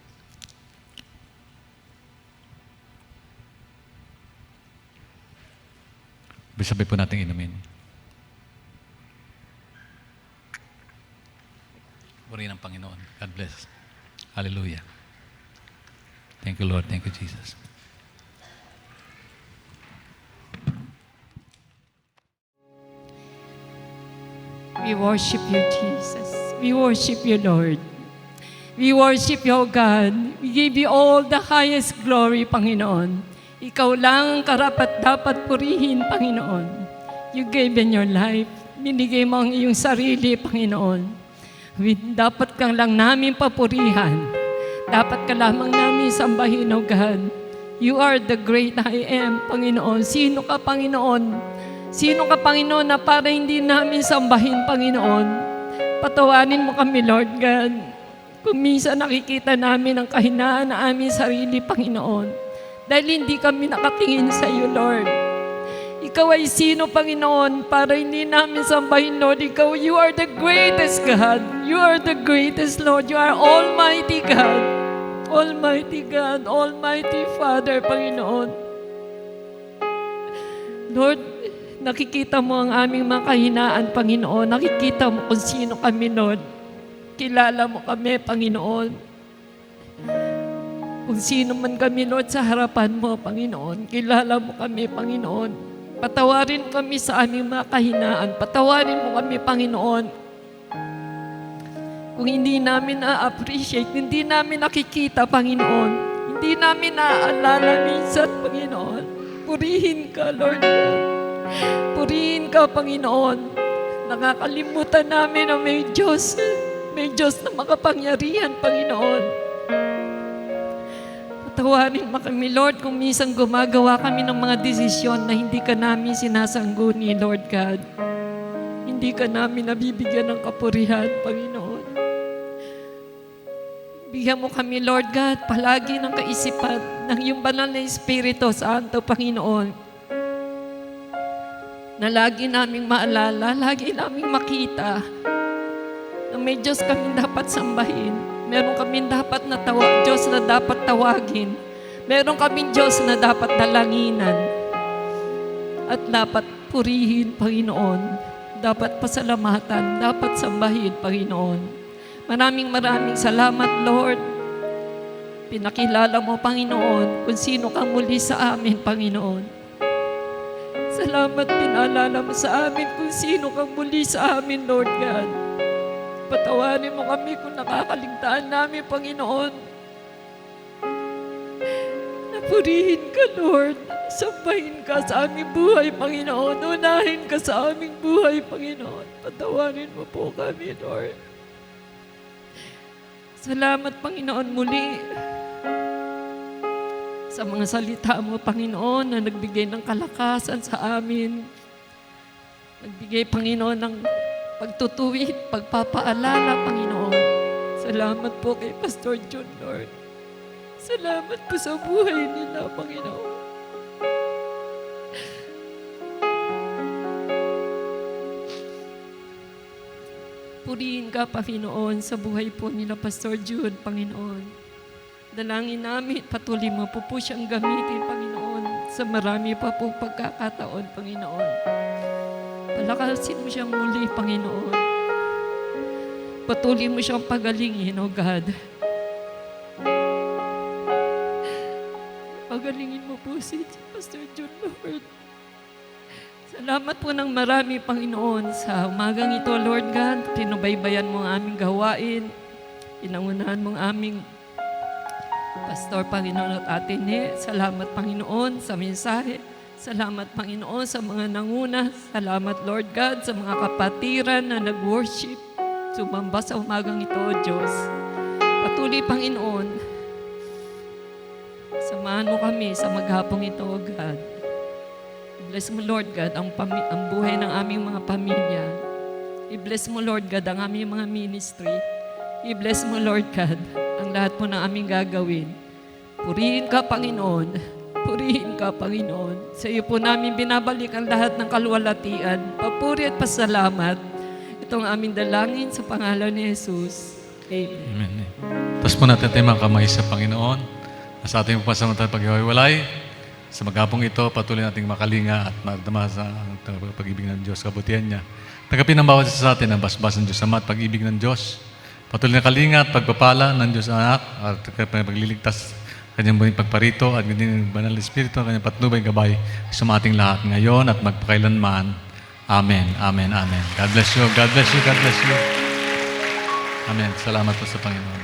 Sabay po natin inumin. Purihin ang Panginoon. God bless. Hallelujah. Thank you, Lord. Thank you, Jesus. We worship you, Jesus. We worship you, Lord. We worship you, O God. We give you all the highest glory, Panginoon. Ikaw lang ang karapat-dapat purihin, Panginoon. You gave in your life. Binigay mo ang iyong sarili, Panginoon. Dapat kang lang namin papurihan. Dapat ka lamang namin sambahin, O God. You are the great I am, Panginoon. Sino ka, Panginoon? Sino ka, Panginoon, na para hindi namin sambahin, Panginoon? Patawarin mo kami, Lord God. Kung minsan nakikita namin ang kahinaan na aming sarili, Panginoon. Dahil hindi kami nakatingin sa iyo, Lord. Ikaw ay sino, Panginoon, para hindi namin sambahin, Lord. Ikaw, you are the greatest God. You are the greatest, Lord. You are Almighty God. Almighty God, Almighty Father, Panginoon. Lord, nakikita mo ang aming mga kahinaan, Panginoon. Nakikita mo kung sino kami, Lord. Kilala mo kami, Panginoon. Kung sino man kami, Lord, sa harapan mo, Panginoon. Kilala mo kami, Panginoon. Patawarin kami sa aming mga kahinaan. Patawarin mo kami, Panginoon. Kung hindi namin na-appreciate, hindi namin nakikita, Panginoon. Hindi namin naaalala minsan, Panginoon. Purihin ka, Lord God. Purihin ka, Panginoon. Nakakalimutan namin na may Diyos. May Diyos na makapangyarihan, Panginoon. Patawarin mo kami, Lord, kung minsan gumagawa kami ng mga desisyon na hindi ka namin sinasangguni, Lord God. Hindi ka namin nabibigyan ng kapurihan, Panginoon. Bigyan mo kami, Lord God, palagi ng kaisipan ng iyong banal na Espiritu Santo, Panginoon. Na lagi naming maalala, lagi naming makita na may Diyos kami dapat sambahin. Meron kami dapat na Diyos na dapat tawagin. Meron kami Diyos na dapat dalanginan. At dapat purihin, Panginoon. Dapat pasalamatan, dapat sambahin, Panginoon. Maraming salamat, Lord. Pinakilala mo, Panginoon, kung sino ka muli sa amin, Panginoon. Salamat, pinaalala mo sa amin kung sino kang muli sa amin, Lord God. Patawarin mo kami kung nakakaligtaan namin, Panginoon. Napurihin ka, Lord. Sambahin ka sa aming buhay, Panginoon. Unahin ka sa aming buhay, Panginoon. Patawarin mo po kami, Lord. Salamat, Panginoon, muli sa mga salita mo, Panginoon, na nagbigay ng kalakasan sa amin. Nagbigay, Panginoon, ng pagtutuwid, pagpapaalala, Panginoon. Salamat po kay Pastor John, Lord. Salamat po sa buhay nila, Panginoon. Purihin ka, Panginoon, sa buhay po nila, Pastor Jude, Panginoon. Dalangin namin, patuloy mo po siyang gamitin, Panginoon, sa marami pa po pagkakataon, Panginoon. Palakasin mo siyang muli, Panginoon. Patuloy mo siyang pagalingin, O God. Pagalingin mo po si Pastor John, Lord. Salamat po ng marami, Panginoon, sa umagang ito, Lord God. Pinubaybayan mo ang aming gawain. Pinangunahan mo ang aming Pastor, Panginoon, at Ate Ne. Salamat, Panginoon, sa mensahe. Salamat, Panginoon, sa mga nanguna. Salamat, Lord God, sa mga kapatiran na nag-worship. Sumamba sa umagang ito, O Diyos. Patuloy, Panginoon, samahan mo kami sa maghapong ito, O God. I-bless mo, Lord God, ang buhay ng aming mga pamilya. I-bless mo, Lord God, ang aming mga ministry. I-bless mo, Lord God, ang lahat po ng aming gagawin. Purihin ka, Panginoon. Purihin ka, Panginoon. Sa iyo po namin binabalik ang lahat ng kaluwalhatian. Papuri at pasalamat. Itong aming dalangin sa pangalan ni Jesus. Amen. Amen. Tapos po natin tayo mga kamay sa Panginoon. Sa ating pasamantalang paghiwalay, Sa maghapong ito, patuloy nating makalinga at maramdaman sa pag-ibig ng Diyos, kabutihan niya. Tagapin ang bawat isa sa atin ang basbas ng Diyos Ama at pag-ibig ng Diyos. Patuloy na kalinga at pagpapala ng Diyos Anak at pagliligtas kanyang buhay pagparito at kanyang banal na Espiritu, kanyang patnubay gabay sa ating lahat ngayon at magpakailanman. Amen, amen, amen. God bless you, God bless you, God bless you. Amen. Salamat po sa Panginoon.